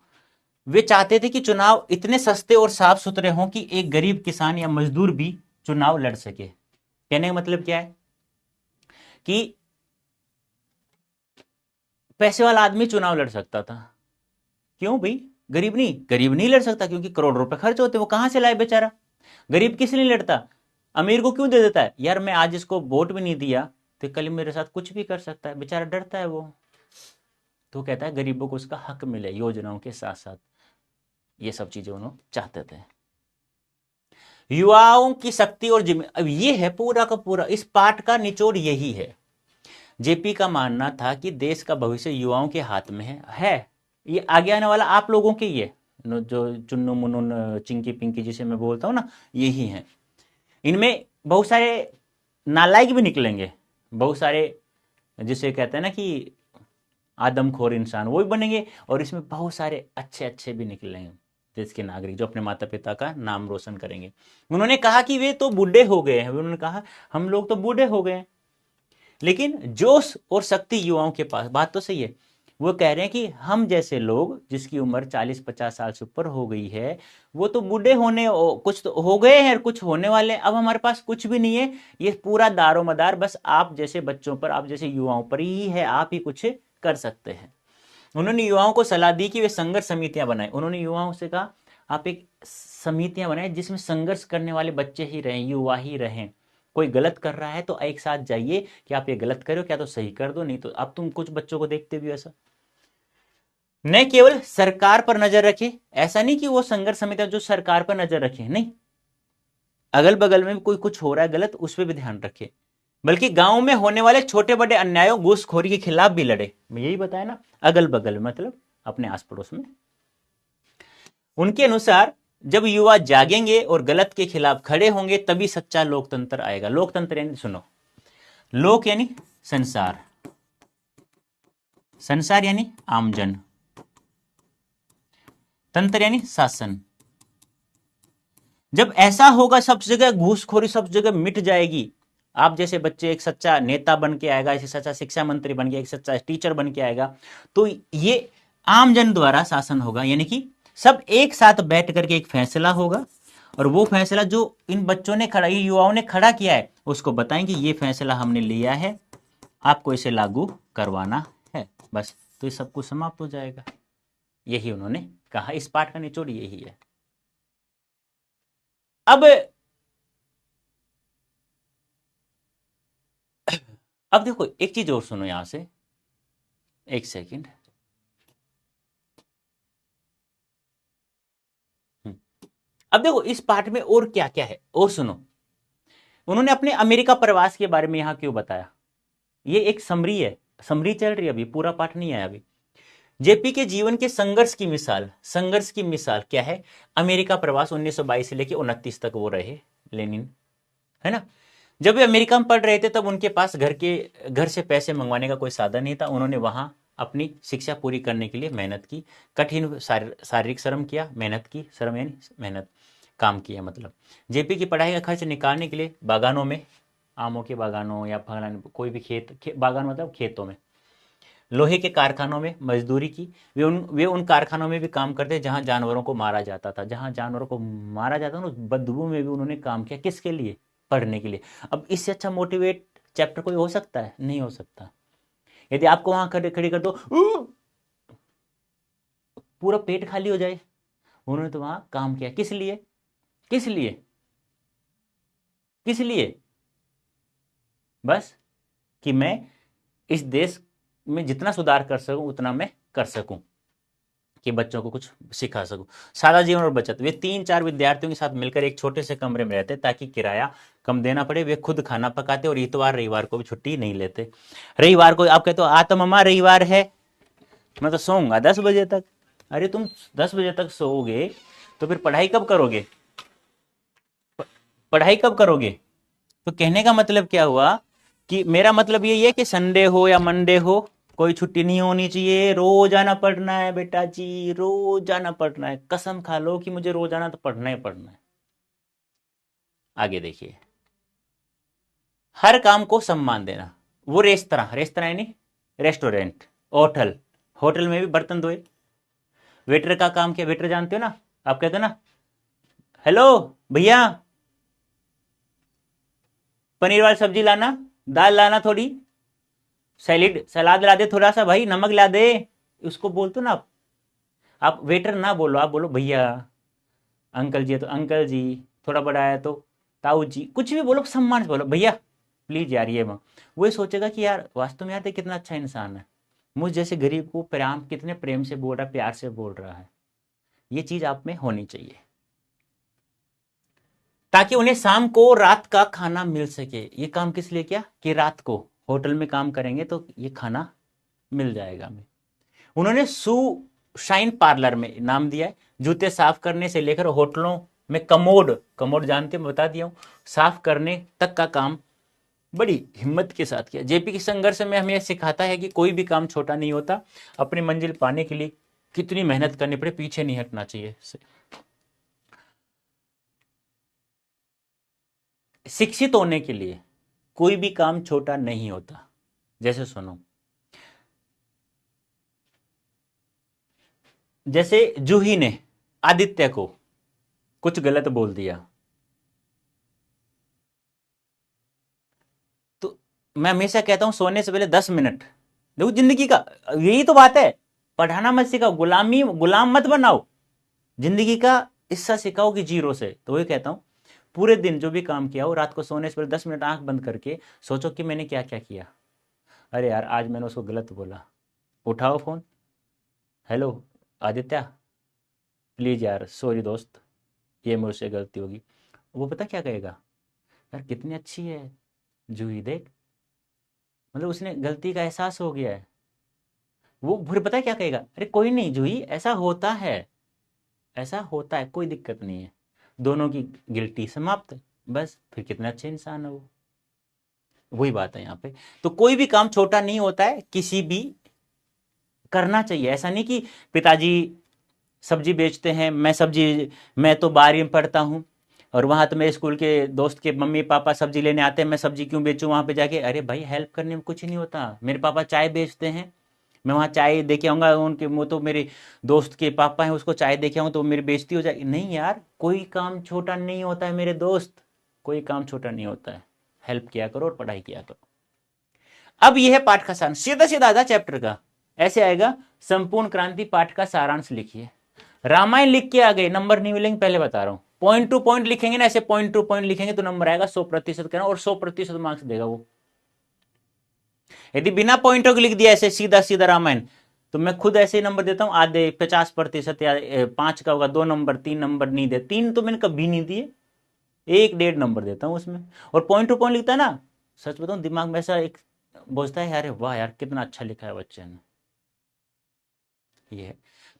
वे चाहते थे कि चुनाव इतने सस्ते और साफ सुथरे हों कि एक गरीब किसान या मजदूर भी चुनाव लड़ सके। कहने का मतलब क्या है कि पैसे वाला आदमी चुनाव लड़ सकता था, क्यों भाई, गरीब नहीं लड़ सकता, क्योंकि करोड़ रुपए खर्च होते, वो कहां से लाए बेचारा। गरीब किस लिए लड़ता, अमीर को क्यों दे देता है, यार मैं आज इसको वोट भी नहीं दिया तो कल मेरे साथ कुछ भी कर सकता है, बेचारा डरता है वो। तो कहता है गरीबों को उसका हक मिले योजनाओं के साथ साथ, ये सब चीजें उन्होंने चाहते थे। युवाओं की शक्ति और जिम्मेदारी, अब ये है पूरा का पूरा, इस पाठ का निचोड़ यही है। जेपी का मानना था कि देश का भविष्य युवाओं के हाथ में है। ये आगे आने वाला आप लोगों के ही है, जो चुन्नू मुन्नू चिंकी पिंकी जिसे मैं बोलता हूं ना, यही है। इनमें बहुत सारे नालायक भी निकलेंगे, बहुत सारे जिसे कहते हैं ना कि आदमखोर इंसान, वो भी बनेंगे, और इसमें बहुत सारे अच्छे अच्छे भी निकलेंगे देश के नागरिक जो अपने माता पिता का नाम रोशन करेंगे। उन्होंने कहा कि वे तो बूढ़े हो गए हैं, उन्होंने कहा हम लोग तो बूढ़े हो गए हैं, लेकिन जोश और शक्ति युवाओं के पास, बात तो सही है। वो कह रहे हैं कि हम जैसे लोग जिसकी उम्र 40-50 साल से ऊपर हो गई है, वो तो बूढ़े होने, कुछ तो हो गए हैं और कुछ होने वाले, अब हमारे पास कुछ भी नहीं है, ये पूरा दारोमदार बस आप जैसे बच्चों पर, आप जैसे युवाओं पर ही है, आप ही कुछ कर सकते हैं। उन्होंने युवाओं को सलाह दी कि वे संघर्ष समितियां बनाएं। उन्होंने युवाओं से कहा आप एक समितियां बनाएं जिसमें संघर्ष करने वाले बच्चे ही रहें, युवा ही रहें। कोई गलत कर रहा है तो एक साथ जाइए कि आप ये गलत करो, क्या तो सही कर दो, नहीं तो अब तुम कुछ बच्चों को देखते भी ऐसा। न केवल सरकार पर नजर रखे, ऐसा नहीं कि वो संघर्ष समितियां जो सरकार पर नजर रखे, नहीं, अगल बगल में भी कोई कुछ हो रहा है गलत, उस पर भी ध्यान रखे, बल्कि गांव में होने वाले छोटे बड़े अन्यायों, घूसखोरी के खिलाफ भी लड़े। मैं यही बताया ना, अगल बगल मतलब अपने आस पड़ोस में। उनके अनुसार जब युवा जागेंगे और गलत के खिलाफ खड़े होंगे तभी सच्चा लोकतंत्र आएगा। लोकतंत्र यानी, सुनो, लोक यानी संसार, संसार यानी आमजन, तंत्र यानी शासन। जब ऐसा होगा सब जगह घूसखोरी सब जगह मिट जाएगी, आप जैसे बच्चे एक सच्चा नेता बन के आएगा, एक सच्चा शिक्षा मंत्री बन के, एक सच्चा टीचर बन के आएगा, तो ये आमजन द्वारा शासन होगा, यानी कि सब एक साथ बैठ करके एक फैसला होगा, और वो फैसला जो इन बच्चों ने खड़ा, युवाओं ने खड़ा किया है, उसको बताएंगे ये फैसला हमने लिया है, आपको इसे लागू करवाना है, बस। तो ये सब कुछ समाप्त हो जाएगा। यही उन्होंने कहा, इस पाठ का निचोड़ यही है। अब देखो एक चीज और सुनो यहां से, एक सेकंड। अब देखो इस पाठ में और क्या क्या है, और सुनो। उन्होंने अपने अमेरिका प्रवास के बारे में यहां क्यों बताया, ये एक समरी है, समरी चल रही है अभी, पूरा पाठ नहीं आया अभी। जेपी के जीवन के संघर्ष की मिसाल क्या है, अमेरिका प्रवास 1922 से लेकर 29 तक वो रहे लेनिन, है ना। जब वे अमेरिका में पढ़ रहे थे तब उनके पास घर से पैसे मंगवाने का कोई साधन नहीं था। उन्होंने वहां अपनी शिक्षा पूरी करने के लिए मेहनत की, कठिन शारीरिक श्रम किया, मेहनत की, श्रम यानी मेहनत, काम किया मतलब। जेपी की पढ़ाई का खर्च निकालने के लिए बागानों में, आमों के बागानों या फलाने कोई भी बागान मतलब खेतों में, लोहे के कारखानों में मजदूरी की। वे उन कारखानों में भी काम करते जहां जानवरों को मारा जाता था, उस बदबू में भी उन्होंने काम किया, किसके लिए, पढ़ने के लिए। अब इससे अच्छा मोटिवेट चैप्टर कोई हो सकता है, नहीं हो सकता। यदि आपको वहां खड़ी कर दो, पूरा पेट खाली हो जाए। उन्होंने तो वहां काम किया, किस लिए, किस लिए, किस लिए, बस कि मैं इस देश में जितना सुधार कर सकूं उतना मैं कर सकूं, कि बच्चों को कुछ सिखा सकूं। सादा जीवन और बचत, वे 3-4 विद्यार्थियों के साथ मिलकर एक छोटे से कमरे में रहते ताकि किराया कम देना पड़े। वे खुद खाना पकाते और इतवार रविवार को भी छुट्टी नहीं लेते। रविवार को आप कहते हो आ तो मम्मा रविवार है, मैं तो सोऊंगा 10 बजे तक। अरे तुम 10 बजे तक सोओगे तो फिर पढ़ाई कब करोगे, पढ़ाई कब करोगे। तो कहने का मतलब क्या हुआ, कि मेरा मतलब यही है कि संडे हो या मंडे हो, कोई छुट्टी नहीं होनी चाहिए, रोज आना पढ़ना है बेटा जी, रोज आना पढ़ना है, कसम खा लो कि मुझे रोज आना तो पढ़ना ही पढ़ना है। आगे देखिए, हर काम को सम्मान देना। वो रेस्तरा यानी रेस्टोरेंट, होटल, होटल में भी बर्तन धोए। वेटर का काम क्या, वेटर जानते हो ना, आप कहते हो ना हेलो भैया पनीर वाली सब्जी लाना, दाल लाना, थोड़ी सलाद ला दे, थोड़ा सा भाई नमक ला दे, उसको बोलते हो ना आप वेटर ना बोलो, आप बोलो भैया, अंकल जी है तो अंकल जी, थोड़ा बड़ा है तो ताऊ जी, कुछ भी बोलो सम्मान से बोलो, भैया प्लीज यार ये वो सोचेगा कि यार वास्तव में यार ये कितना अच्छा इंसान है, मुझ जैसे गरीब को कितने प्रेम से बोल रहा है, प्यार से बोल रहा है। ये चीज आप में होनी चाहिए, ताकि उन्हें शाम को रात का खाना मिल सके। ये काम किस लिए किया, कि रात को होटल में काम करेंगे तो ये खाना मिल जाएगा हमें। उन्होंने शाइन पार्लर में नाम दिया है, जूते साफ करने से लेकर होटलों में कमोड, कमोड जानते हैं, बता दिया हूं, साफ करने तक का काम बड़ी हिम्मत के साथ किया। जेपी के संघर्ष में हमें सिखाता है कि कोई भी काम छोटा नहीं होता, अपनी मंजिल पाने के लिए कितनी मेहनत करनी पड़े, पीछे नहीं हटना चाहिए। शिक्षित होने के लिए कोई भी काम छोटा नहीं होता। जैसे सुनो, जैसे जूही ने आदित्य को कुछ गलत बोल दिया, तो मैं हमेशा कहता हूं सोने से पहले 10 मिनट देखो जिंदगी का, यही तो बात है, पढ़ाना मत सिखाओ, गुलाम मत बनाओ, जिंदगी का हिस्सा सिखाओ कि जीरो से। तो वही कहता हूं, पूरे दिन जो भी काम किया हो, रात को सोने से पहले 10 मिनट आंख बंद करके सोचो कि मैंने क्या क्या किया। अरे यार आज मैंने उसको गलत बोला, उठाओ फोन, हेलो आदित्य प्लीज यार सॉरी दोस्त, ये मुझसे गलती होगी। वो पता क्या कहेगा, यार कितनी अच्छी है जूही, देख मतलब उसने गलती का एहसास हो गया है। वो फिर पता है क्या कहेगा, अरे कोई नहीं जूही, ऐसा होता है, ऐसा होता है, कोई दिक्कत नहीं है, दोनों की गिल्टी समाप्त, बस फिर कितना अच्छे इंसान है वो। वही बात है यहाँ पे। तो कोई भी काम छोटा नहीं होता है, किसी भी करना चाहिए। ऐसा नहीं कि पिताजी सब्जी बेचते हैं, मैं तो 12वीं में पढ़ता हूँ और वहाँ तो मेरे स्कूल के दोस्त के मम्मी पापा सब्जी लेने आते हैं, मैं सब्जी क्यों बेचूं वहाँ पे जाके। अरे भाई, हेल्प करने में कुछ नहीं होता। मेरे पापा चाय बेचते हैं, मैं वहाँ चाय दे के आऊँगा, उनके वो तो मेरे दोस्त के पापा हैं, उसको चाय दे के आऊँ तो मेरी बेइज्जती हो जाएगी। नहीं यार, कोई काम छोटा नहीं होता है मेरे दोस्त, कोई काम छोटा नहीं होता है। हेल्प किया करो और पढ़ाई किया करो। अब यह है पाठ का सारांश, सीधा सीधा आधा चैप्टर का ऐसे आएगा। संपूर्ण क्रांति पाठ का सारांश लिखिए। रामायण लिख के आ गए, नंबर नहीं मिलेंगे, पहले बता रहा हूं। पॉइंट टू पॉइंट लिखेंगे ना, ऐसे पॉइंट टू पॉइंट लिखेंगे तो नंबर आएगा 100% का, और 100% मार्क्स देगा वो। यदि बिना पॉइंटों के लिख दिया ऐसे सीधा सीधा रामायण, तो मैं खुद ऐसे ही नंबर देता हूं, आधे 50% या 5 का होगा 2 नंबर, 3 नंबर नहीं दे। 3 तो मैंने कभी नहीं दिए, 1-1.5 नंबर देता हूं उसमें। और पॉइंट टू पॉइंट लिखता है ना, सच बताऊं दिमाग में ऐसा एक बोझता है, अरे वाह यार कितना अच्छा लिखा है बच्चे ने। ये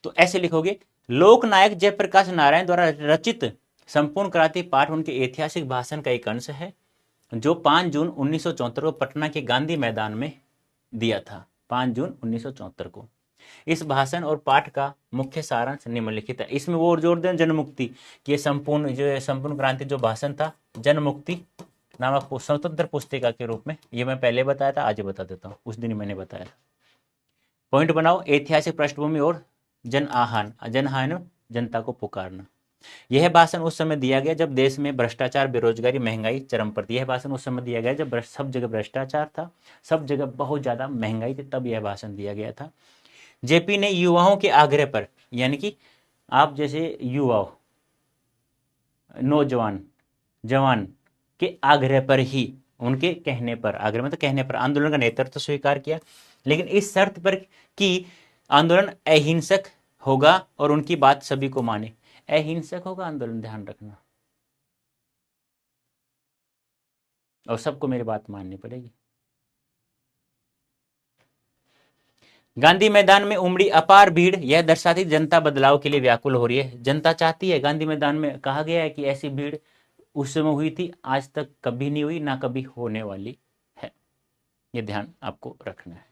तो ऐसे लिखोगे। लोकनायक जयप्रकाश नारायण द्वारा रचित संपूर्ण क्रांति पाठ उनके ऐतिहासिक भाषण का एक अंश है, जो 5 जून 1974 को पटना के गांधी मैदान में दिया था। 5 जून 1974 को। इस भाषण और पाठ का मुख्य सारांश निम्नलिखित है। इसमें वो जोड़ दें जनमुक्ति कि ये संपूर्ण क्रांति जो भाषण था, जनमुक्ति नामक स्वतंत्र पुस्तिका के रूप में, ये मैं पहले बताया था, आज बता देता हूँ, उस दिन मैंने बताया था। पॉइंट बनाओ, ऐतिहासिक पृष्ठभूमि और जनहानि, जनता को पुकारना। यह भाषण उस समय दिया गया जब देश में भ्रष्टाचार, बेरोजगारी, महंगाई चरम पर थी। यह भाषण उस समय दिया गया जब सब जगह भ्रष्टाचार था, सब जगह बहुत ज्यादा महंगाई थी, तब यह भाषण दिया गया था। जेपी ने युवाओं के आग्रह पर, यानी कि आप जैसे युवा, नौजवान, जवान के आग्रह पर ही, उनके कहने पर, आग्रह मतलब कहने पर, आंदोलन का नेतृत्व स्वीकार किया, लेकिन इस शर्त पर कि आंदोलन अहिंसक होगा और उनकी बात सभी को माने। अहिंसक होगा आंदोलन, ध्यान रखना, और सबको मेरी बात माननी पड़ेगी। गांधी मैदान में उमड़ी अपार भीड़, यह दर्शाती जनता बदलाव के लिए व्याकुल हो रही है। जनता चाहती है, गांधी मैदान में कहा गया है कि ऐसी भीड़ उस समय हुई थी, आज तक कभी नहीं हुई, ना कभी होने वाली है। ये ध्यान आपको रखना है।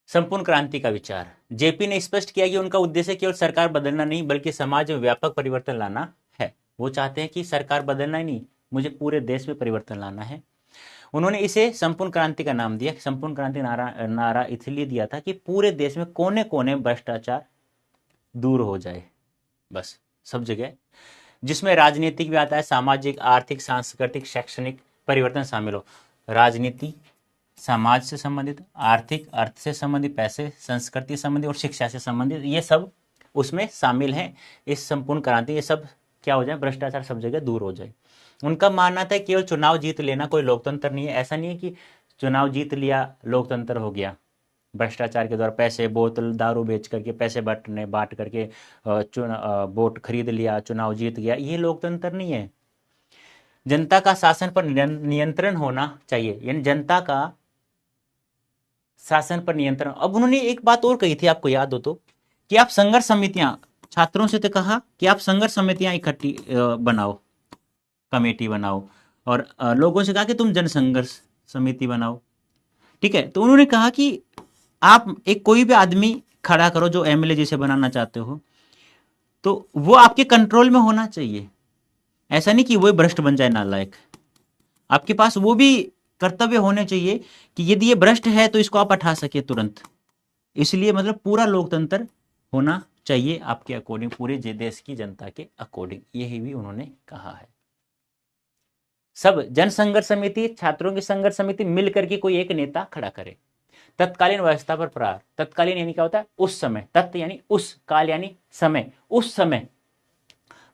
संपूर्ण क्रांति का विचार, जेपी ने स्पष्ट किया कि उनका उद्देश्य केवल सरकार बदलना नहीं, बल्कि समाज में व्यापक परिवर्तन लाना है। वो चाहते हैं कि सरकार बदलना ही नहीं, मुझे पूरे देश में परिवर्तन लाना है। उन्होंने इसे संपूर्ण क्रांति का नाम दिया। संपूर्ण क्रांति नारा इसलिए दिया था कि पूरे देश में कोने कोने भ्रष्टाचार दूर हो जाए, बस सब जगह, जिसमें राजनीतिक भी आता है, सामाजिक, आर्थिक, सांस्कृतिक, शैक्षणिक परिवर्तन शामिल हो। राजनीति समाज से संबंधित, आर्थिक अर्थ से संबंधित, पैसे संस्कृति से संबंधित और शिक्षा से संबंधित, ये सब उसमें शामिल हैं। इस संपूर्ण क्रांति, ये सब क्या हो जाए, भ्रष्टाचार सब जगह दूर हो जाए। उनका मानना था केवल चुनाव जीत लेना कोई लोकतंत्र नहीं है। ऐसा नहीं है कि चुनाव जीत लिया लोकतंत्र हो गया। भ्रष्टाचार के द्वारा पैसे, बोतल, दारू बेच करके, पैसे बांट करके वोट खरीद लिया, चुनाव जीत गया, ये लोकतंत्र नहीं है। जनता का शासन पर नियंत्रण होना चाहिए, यानी जनता का शासन पर नियंत्रण। अब उन्होंने एक बात और कही थी, आपको याद हो तो, कि आप संघर्ष समितियां, छात्रों से तो कहा कि आप संघर्ष समितियां इकट्ठी बनाओ, कमेटी बनाओ, और लोगों से कहा कि तुम जनसंघर्ष समिति बनाओ। ठीक है, तो उन्होंने कहा कि आप एक कोई भी आदमी खड़ा करो जो एमएलए जिसे बनाना चाहते हो, तो वो आपके कंट्रोल में होना चाहिए। ऐसा नहीं कि वो भ्रष्ट बन जाए, नालायक। आपके पास वो भी कर्तव्य होने चाहिए कि यदि ये भ्रष्ट है तो इसको आप हटा सके तुरंत। इसलिए मतलब पूरा लोकतंत्र होना चाहिए आपके अकॉर्डिंग, पूरे देश की जनता के अकॉर्डिंग, यही भी उन्होंने कहा है। सब जनसंघर्ष समिति, छात्रों की संघर्ष समिति मिलकर के कोई एक नेता खड़ा करे। तत्कालीन व्यवस्था पर प्रहार। तत्कालीन यानी क्या होता है, उस समय, तत्त यानी उस, काल यानी समय, उस समय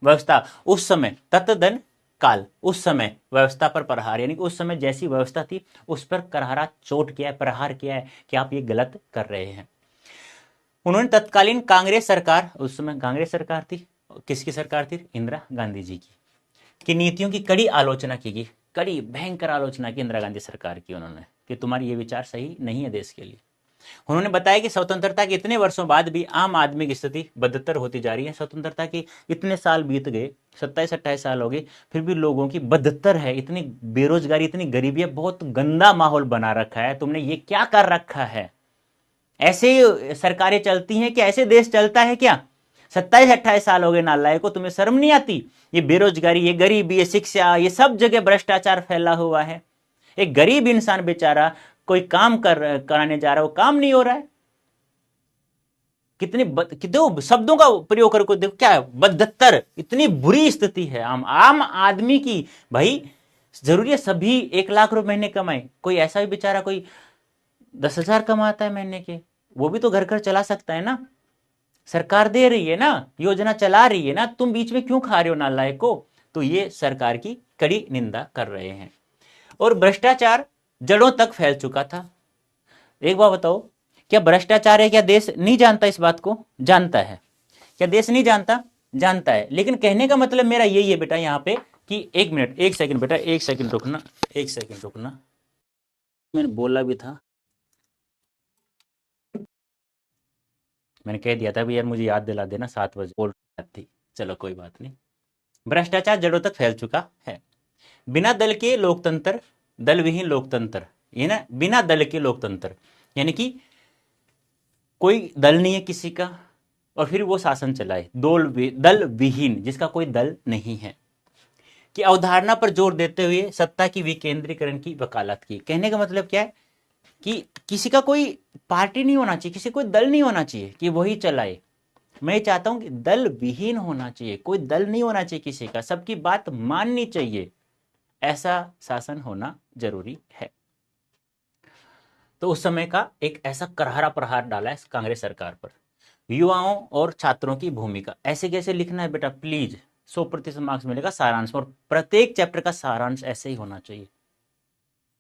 व्यवस्था, उस समय, तत्दन काल, उस समय व्यवस्था पर प्रहार, यानी कि उस समय जैसी व्यवस्था थी उस पर करारा चोट किया है, प्रहार किया है कि आप ये गलत कर रहे हैं। उन्होंने तत्कालीन कांग्रेस सरकार, उस समय कांग्रेस सरकार थी, किसकी सरकार थी, इंदिरा गांधी जी की नीतियों की कड़ी आलोचना की, कड़ी भयंकर आलोचना की इंदिरा गांधी सरकार की उन्होंने, कि तुम्हारी ये विचार सही नहीं है देश के लिए। उन्होंने बताया कि स्वतंत्रता के इतने वर्षों बाद भी आम आदमी की स्थिति बदतर होती जा रही है। स्वतंत्रता के इतने साल बीत गए, 27-28 साल हो गए, फिर भी लोगों की बदतर है, इतनी बेरोजगारी, इतनी गरीबी है, बहुत गंदा माहौल बना रखा है। तुमने ये क्या कर रखा है? ऐसे सरकारें चलती हैं क्या? ऐसे देश चलता है क्या? 27-28 साल हो गए नालायक को, तुम्हें शर्म नहीं आती? ये बेरोजगारी, ये गरीबी, ये शिक्षा, ये सब जगह भ्रष्टाचार फैला हुआ है। एक गरीब इंसान बेचारा कोई काम कराने जा रहा है, वो काम नहीं हो रहा है। कितने शब्दों का प्रयोग करके देखो, क्या है? बदतर, इतनी बुरी स्थिति है आम आदमी की। भाई जरूरी है सभी 1 लाख रुपए महीने कमाए? कोई ऐसा भी बेचारा कोई 10,000 कमाता है महीने के, वो भी तो घर घर चला सकता है ना। सरकार दे रही है ना, योजना चला रही है ना, तुम बीच में क्यों खा रहे हो नालायक को? तो ये सरकार की कड़ी निंदा कर रहे हैं। और भ्रष्टाचार जड़ों तक फैल चुका था। एक बात बताओ, क्या भ्रष्टाचार है? क्या देश नहीं जानता इस बात को? जानता है। क्या देश नहीं जानता? जानता है। लेकिन कहने का मतलब मेरा यही है बेटा यहाँ पे कि 1 मिनट, 1 सेकंड बेटा, 1 सेकंड रुकना, 1 सेकंड रुकना। मैंने बोला भी था, मैंने कह दिया था भी यार मुझे याद दिला देना, 7 बजे बोल थी। चलो कोई बात नहीं। भ्रष्टाचार जड़ों तक फैल चुका है। बिना दल के लोकतंत्र, दल विहीन लोकतंत्र, ये ना, बिना दल के लोकतंत्र यानी कि कोई दल नहीं है किसी का और फिर वो शासन चलाए। दल विहीन, जिसका कोई दल नहीं है, की अवधारणा पर जोर देते हुए सत्ता की विकेंद्रीकरण की वकालत की। कहने का मतलब क्या है कि किसी का कोई पार्टी नहीं होना चाहिए, किसी कोई दल नहीं होना चाहिए कि वही चलाए। मैं चाहता हूं कि दल विहीन होना चाहिए, कोई दल नहीं होना चाहिए किसी का, सबकी बात माननी चाहिए, ऐसा शासन होना जरूरी है। तो उस समय का एक ऐसा करारा प्रहार डाला है कांग्रेस सरकार पर। युवाओं और छात्रों की भूमिका, ऐसे कैसे लिखना है बेटा प्लीज, 100% मार्क्स मिलेगा सारांश, और प्रत्येक चैप्टर का सारांश ऐसे ही होना चाहिए।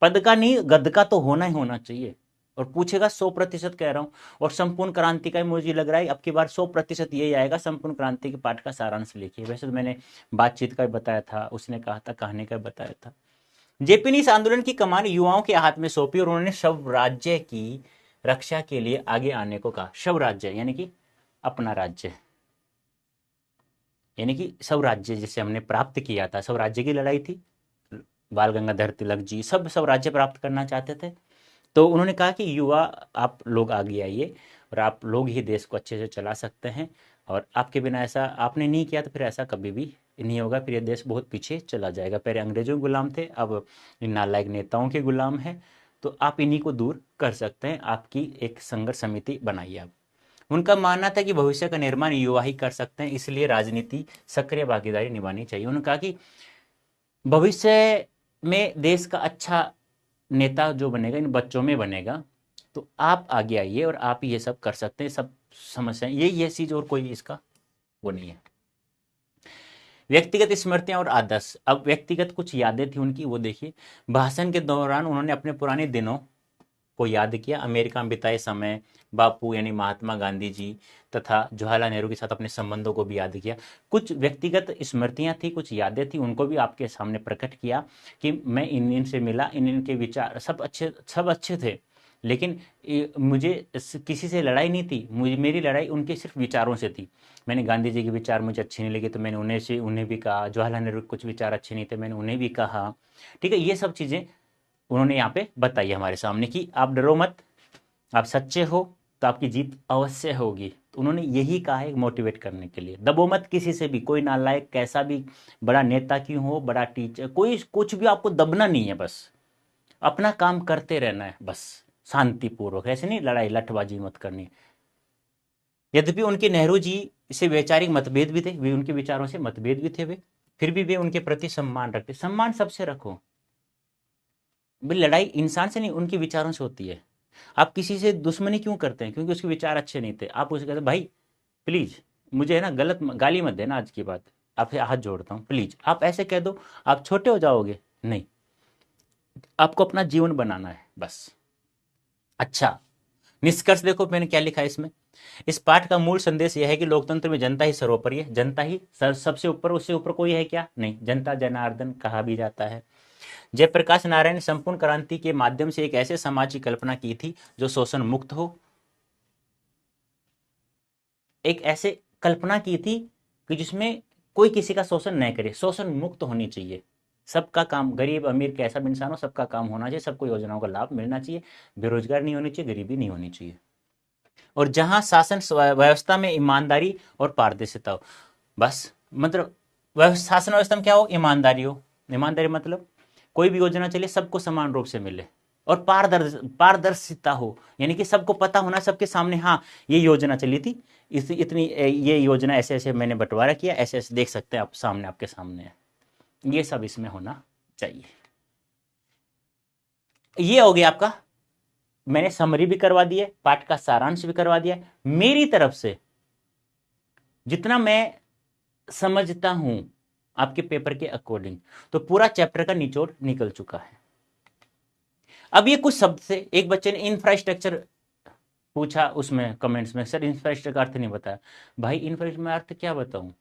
पद का नहीं, गद का तो होना ही होना चाहिए। और पूछेगा 100% कह रहा हूं। और संपूर्ण क्रांति का मुझे लग रहा है अब की बार 100% यही आएगा, संपूर्ण क्रांति के पाठ का सारांश लिखिए। वैसे तो मैंने बातचीत का भी बताया था, उसने कहा था, कहानी का बताया था। जेपी ने इस आंदोलन की कमान युवाओं के हाथ में सौंपी और उन्होंने स्वराज्य की रक्षा के लिए आगे आने को कहा। स्वराज्य यानी कि अपना राज्य, यानी कि स्वराज्य जिसे हमने प्राप्त किया था, स्वराज्य की लड़ाई थी, बाल गंगाधर तिलक जी सब स्वराज्य प्राप्त करना चाहते थे। तो उन्होंने कहा कि युवा आप लोग आगे आइए और आप लोग ही देश को अच्छे से चला सकते हैं, और आपके बिना ऐसा आपने नहीं किया तो फिर ऐसा कभी भी नहीं होगा, फिर ये देश बहुत पीछे चला जाएगा। पहले अंग्रेजों के गुलाम थे, अब इन नालायक नेताओं के गुलाम हैं, तो आप इन्हीं को दूर कर सकते हैं, आपकी एक संघर्ष समिति बनाइए आप। उनका मानना था कि भविष्य का निर्माण युवा ही कर सकते हैं, इसलिए राजनीति सक्रिय भागीदारी निभानी चाहिए। उन्होंने कहा कि भविष्य में देश का अच्छा नेता जो बनेगा इन बच्चों में बनेगा, तो आप आगे आइए और आप ये सब कर सकते हैं, सब समस्याएं ये चीज, और कोई इसका वो नहीं है। व्यक्तिगत स्मृतियां और आदर्श, अब व्यक्तिगत कुछ यादें थी उनकी, वो देखिए। भाषण के दौरान उन्होंने अपने पुराने दिनों को याद किया, अमेरिका में बिताए समय, बापू यानी महात्मा गांधी जी तथा जवाहरलाल नेहरू के साथ अपने संबंधों को भी याद किया। कुछ व्यक्तिगत स्मृतियां थी, कुछ यादें थी, उनको भी आपके सामने प्रकट किया कि मैं इन से मिला, इनके विचार सब अच्छे थे, लेकिन मुझे किसी से लड़ाई नहीं थी, मुझे मेरी लड़ाई उनके सिर्फ विचारों से थी। मैंने गांधी जी के विचार मुझे अच्छे नहीं लगे तो मैंने उन्हें भी कहा, जवाहरलाल नेहरू के कुछ विचार अच्छे नहीं थे, मैंने उन्हें भी कहा। ठीक है, ये सब चीज़ें उन्होंने यहाँ पे बताई हमारे सामने कि आप डरो मत, आप सच्चे हो तो आपकी जीत अवश्य होगी। तो उन्होंने यही कहा है मोटिवेट करने के लिए, दबो मत किसी से भी, कोई नालायक कैसा भी बड़ा नेता क्यों हो, बड़ा टीचर, कोई कुछ भी, आपको दबना नहीं है, बस अपना काम करते रहना है, बस शांतिपूर्वक, ऐसे नहीं लड़ाई लठबाजी मत करनी। यद्यपि उनके नेहरू जी से वैचारिक मतभेद भी थे, वे उनके विचारों से मतभेद भी थे, वे फिर भी वे उनके प्रति सम्मान रखते। सम्मान सबसे रखो, लड़ाई इंसान से नहीं उनके विचारों से होती है। आप किसी से दुश्मनी क्यों करते हैं? क्योंकि उसके विचार अच्छे नहीं थे। आप उसे कहते भाई प्लीज मुझे है ना गलत गाली मत देना, आज की बात आपसे हाथ जोड़ता हूँ, प्लीज आप ऐसे कह दो, आप छोटे हो जाओगे? नहीं, आपको अपना जीवन बनाना है बस। अच्छा, निष्कर्ष देखो मैंने क्या लिखा है इसमें। इस पाठ का मूल संदेश यह है कि लोकतंत्र में जनता ही सर्वोपरि है, जनता ही सबसे ऊपर, उससे ऊपर कोई है क्या? नहीं। जनता जनार्दन कहा भी जाता है। जयप्रकाश नारायण ने संपूर्ण क्रांति के माध्यम से एक ऐसे समाज की कल्पना की थी जो शोषण मुक्त हो। एक ऐसे कल्पना की थी कि जिसमें कोई किसी का शोषण नहीं करे, शोषण मुक्त होनी चाहिए। सबका काम, गरीब अमीर कैसा भी इंसान हो, सबका काम होना चाहिए, सबको योजनाओं का लाभ मिलना चाहिए, बेरोजगार नहीं होनी चाहिए, गरीबी नहीं होनी चाहिए। और जहां शासन व्यवस्था में ईमानदारी और पारदर्शिता हो, बस मतलब शासन व्यवस्था में क्या हो, ईमानदारी हो। ईमानदारी मतलब कोई भी योजना चले सबको समान रूप से मिले, और पारदर्शिता हो, यानी कि सबको पता होना, सबके सामने, हाँ ये योजना चली थी, इस इतनी ये योजना ऐसे ऐसे मैंने बंटवारा किया, ऐसे ऐसे देख सकते हैं आप, सामने आपके सामने है, ये सब इसमें होना चाहिए। ये हो गया आपका, मैंने समरी भी करवा दी है, पाठ का सारांश भी करवा दिया है मेरी तरफ से, जितना मैं समझता हूं आपके पेपर के अकॉर्डिंग, तो पूरा चैप्टर का निचोड़ निकल चुका है। अब ये कुछ शब्द से, एक बच्चे ने इंफ्रास्ट्रक्चर पूछा उसमें कमेंट्स में, सर इंफ्रास्ट्रक्चर का अर्थ नहीं बताया। भाई इंफ्रास्ट्रक्चर में अर्थ क्या बताऊं,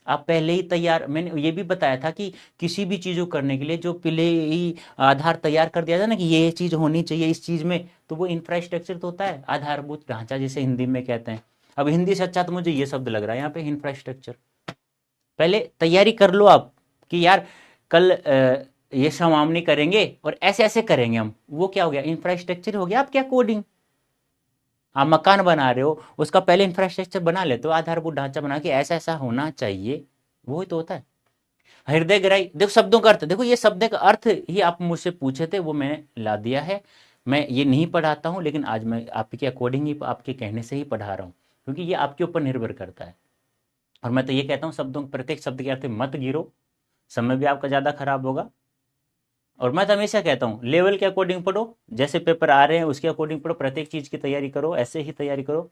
आप पहले ही तैयार, मैंने ये भी बताया था कि किसी भी चीज को करने के लिए जो पहले ही आधार तैयार कर दिया था ना कि ये चीज होनी चाहिए इस चीज में, तो वो इंफ्रास्ट्रक्चर तो होता है, आधारभूत ढांचा जिसे हिंदी में कहते हैं। अब हिंदी से अच्छा तो मुझे ये शब्द लग रहा है यहाँ पे, इंफ्रास्ट्रक्चर। पहले तैयारी कर लो आप कि यार कल ये समामनी करेंगे और ऐसे ऐसे करेंगे हम, वो क्या हो गया, इंफ्रास्ट्रक्चर हो गया। आप क्या कोडिंग, आप मकान बना रहे हो, उसका पहले इंफ्रास्ट्रक्चर बना लेते हो, आधारभूत ढांचा बना के ऐसा ऐसा होना चाहिए, वो ही तो होता है। हृदय ग्राही, देखो शब्दों का अर्थ, देखो ये शब्द का अर्थ ही आप मुझसे पूछे थे, वो मैंने ला दिया है। मैं ये नहीं पढ़ाता हूँ, लेकिन आज मैं आपके अकॉर्डिंग ही, आपके कहने से ही पढ़ा रहा हूँ, क्योंकि ये आपके ऊपर निर्भर करता है। और मैं तो ये कहता हूँ शब्दों, प्रत्येक शब्द के अर्थ मत गिरो, समय भी आपका ज़्यादा खराब होगा। और मैं तो हमेशा कहता हूँ लेवल के अकॉर्डिंग पढ़ो, जैसे पेपर आ रहे हैं उसके अकॉर्डिंग पढ़ो, प्रत्येक चीज़ की तैयारी करो, ऐसे ही तैयारी करो।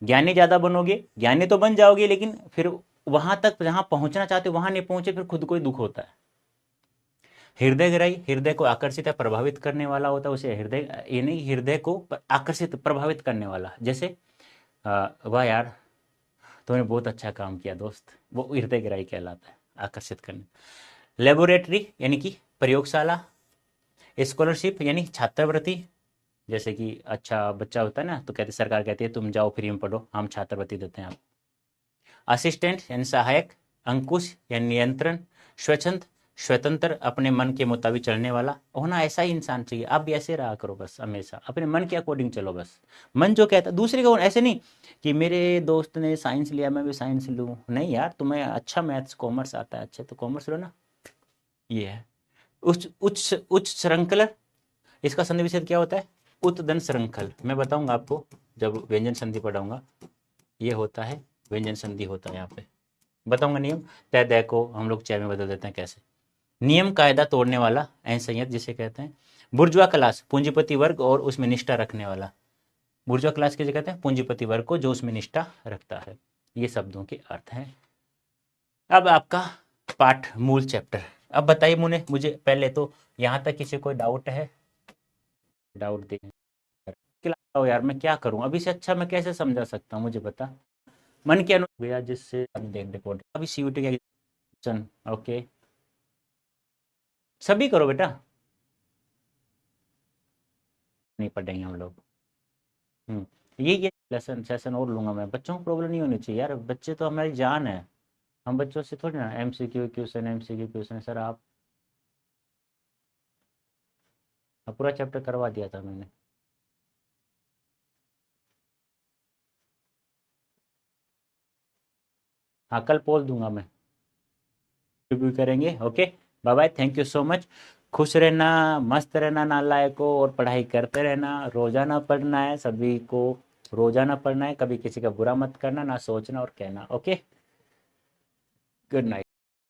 ज्ञानी ज़्यादा बनोगे, ज्ञानी तो बन जाओगे, लेकिन फिर वहां तक जहां पहुंचना चाहते हो वहां नहीं पहुंचे, फिर खुद को ही दुख होता है। हृदय ग्राही, हृदय को आकर्षित या प्रभावित करने वाला होता है उसे हृदय, ये नहीं हृदय को आकर्षित प्रभावित करने वाला, जैसे वाह यार तुमने बहुत अच्छा काम किया दोस्त, वो हृदय ग्राही कहलाता है, आकर्षित करने। लेबोरेटरी यानी कि प्रयोगशाला, स्कॉलरशिप यानी छात्रवृत्ति, जैसे कि अच्छा बच्चा होता है ना तो कहते, सरकार कहती है तुम जाओ फ्री में पढ़ो, हम छात्रवृत्ति देते हैं आप। असिस्टेंट यानी सहायक, अंकुश यानी नियंत्रण, स्वच्छंद स्वतंत्र, अपने मन के मुताबिक चलने वाला होना, ऐसा ही इंसान चाहिए। आप भी ऐसे रहा करो, बस हमेशा अपने मन के अकॉर्डिंग चलो, बस मन जो कहता है, दूसरे को ऐसे नहीं कि मेरे दोस्त ने साइंस लिया मैं भी साइंस लूँ, नहीं यार, तुम्हें अच्छा मैथ्स कॉमर्स आता है, अच्छा तो कॉमर्स लो ना। ये है उच्च उच्च उच्च श्रृंखला, इसका संधि विच्छेद क्या होता है, उत्तदन श्रृंखल, मैं बताऊंगा आपको जब व्यंजन संधि पढ़ाऊंगा, ये होता है व्यंजन संधि होता है, यहाँ पे बताऊंगा नियम। तय दय को हम लोग चय में बदल देते हैं कैसे, नियम कायदा तोड़ने वाला असंयत जिसे कहते हैं। बुर्जुआ क्लास, पूंजीपति वर्ग और उसमें निष्ठा रखने वाला, बुर्जुआ क्लास किसे कहते हैं, पूंजीपति वर्ग को जो उसमें निष्ठा रखता है। ये शब्दों के अर्थ हैं। अब आपका पाठ मूल चैप्टर, अब बताइए मुझे पहले तो यहाँ तक किसी कोई डाउट है, डाउट दे यार, मैं क्या करूं, अभी से अच्छा मैं कैसे समझा सकता हूँ, मुझे बता। मन के अनुसार गया जिससे अभी देख रिकॉर्ड, अभी सीयूटी का एग्जाम, ओके सभी करो बेटा, नहीं पढ़ेंगे हम लोग। ये लेसन सेशन और लूंगा मैं, बच्चों को प्रॉब्लम नहीं होनी चाहिए यार, बच्चे तो हमारी जान है, हम बच्चों से थोड़ी ना MCQ question MCQ question, sir आप पूरा चैप्टर करवा दिया था मैंने। हाँ कल पोल दूंगा मैं, रिव्यू करेंगे, okay bye bye, thank you so much. खुश रहना, मस्त रहना नालायकों, और पढ़ाई करते रहना, रोजाना पढ़ना है सभी को, रोजाना पढ़ना है, कभी किसी का बुरा मत करना, ना सोचना और कहना, ओके गुड नाइट।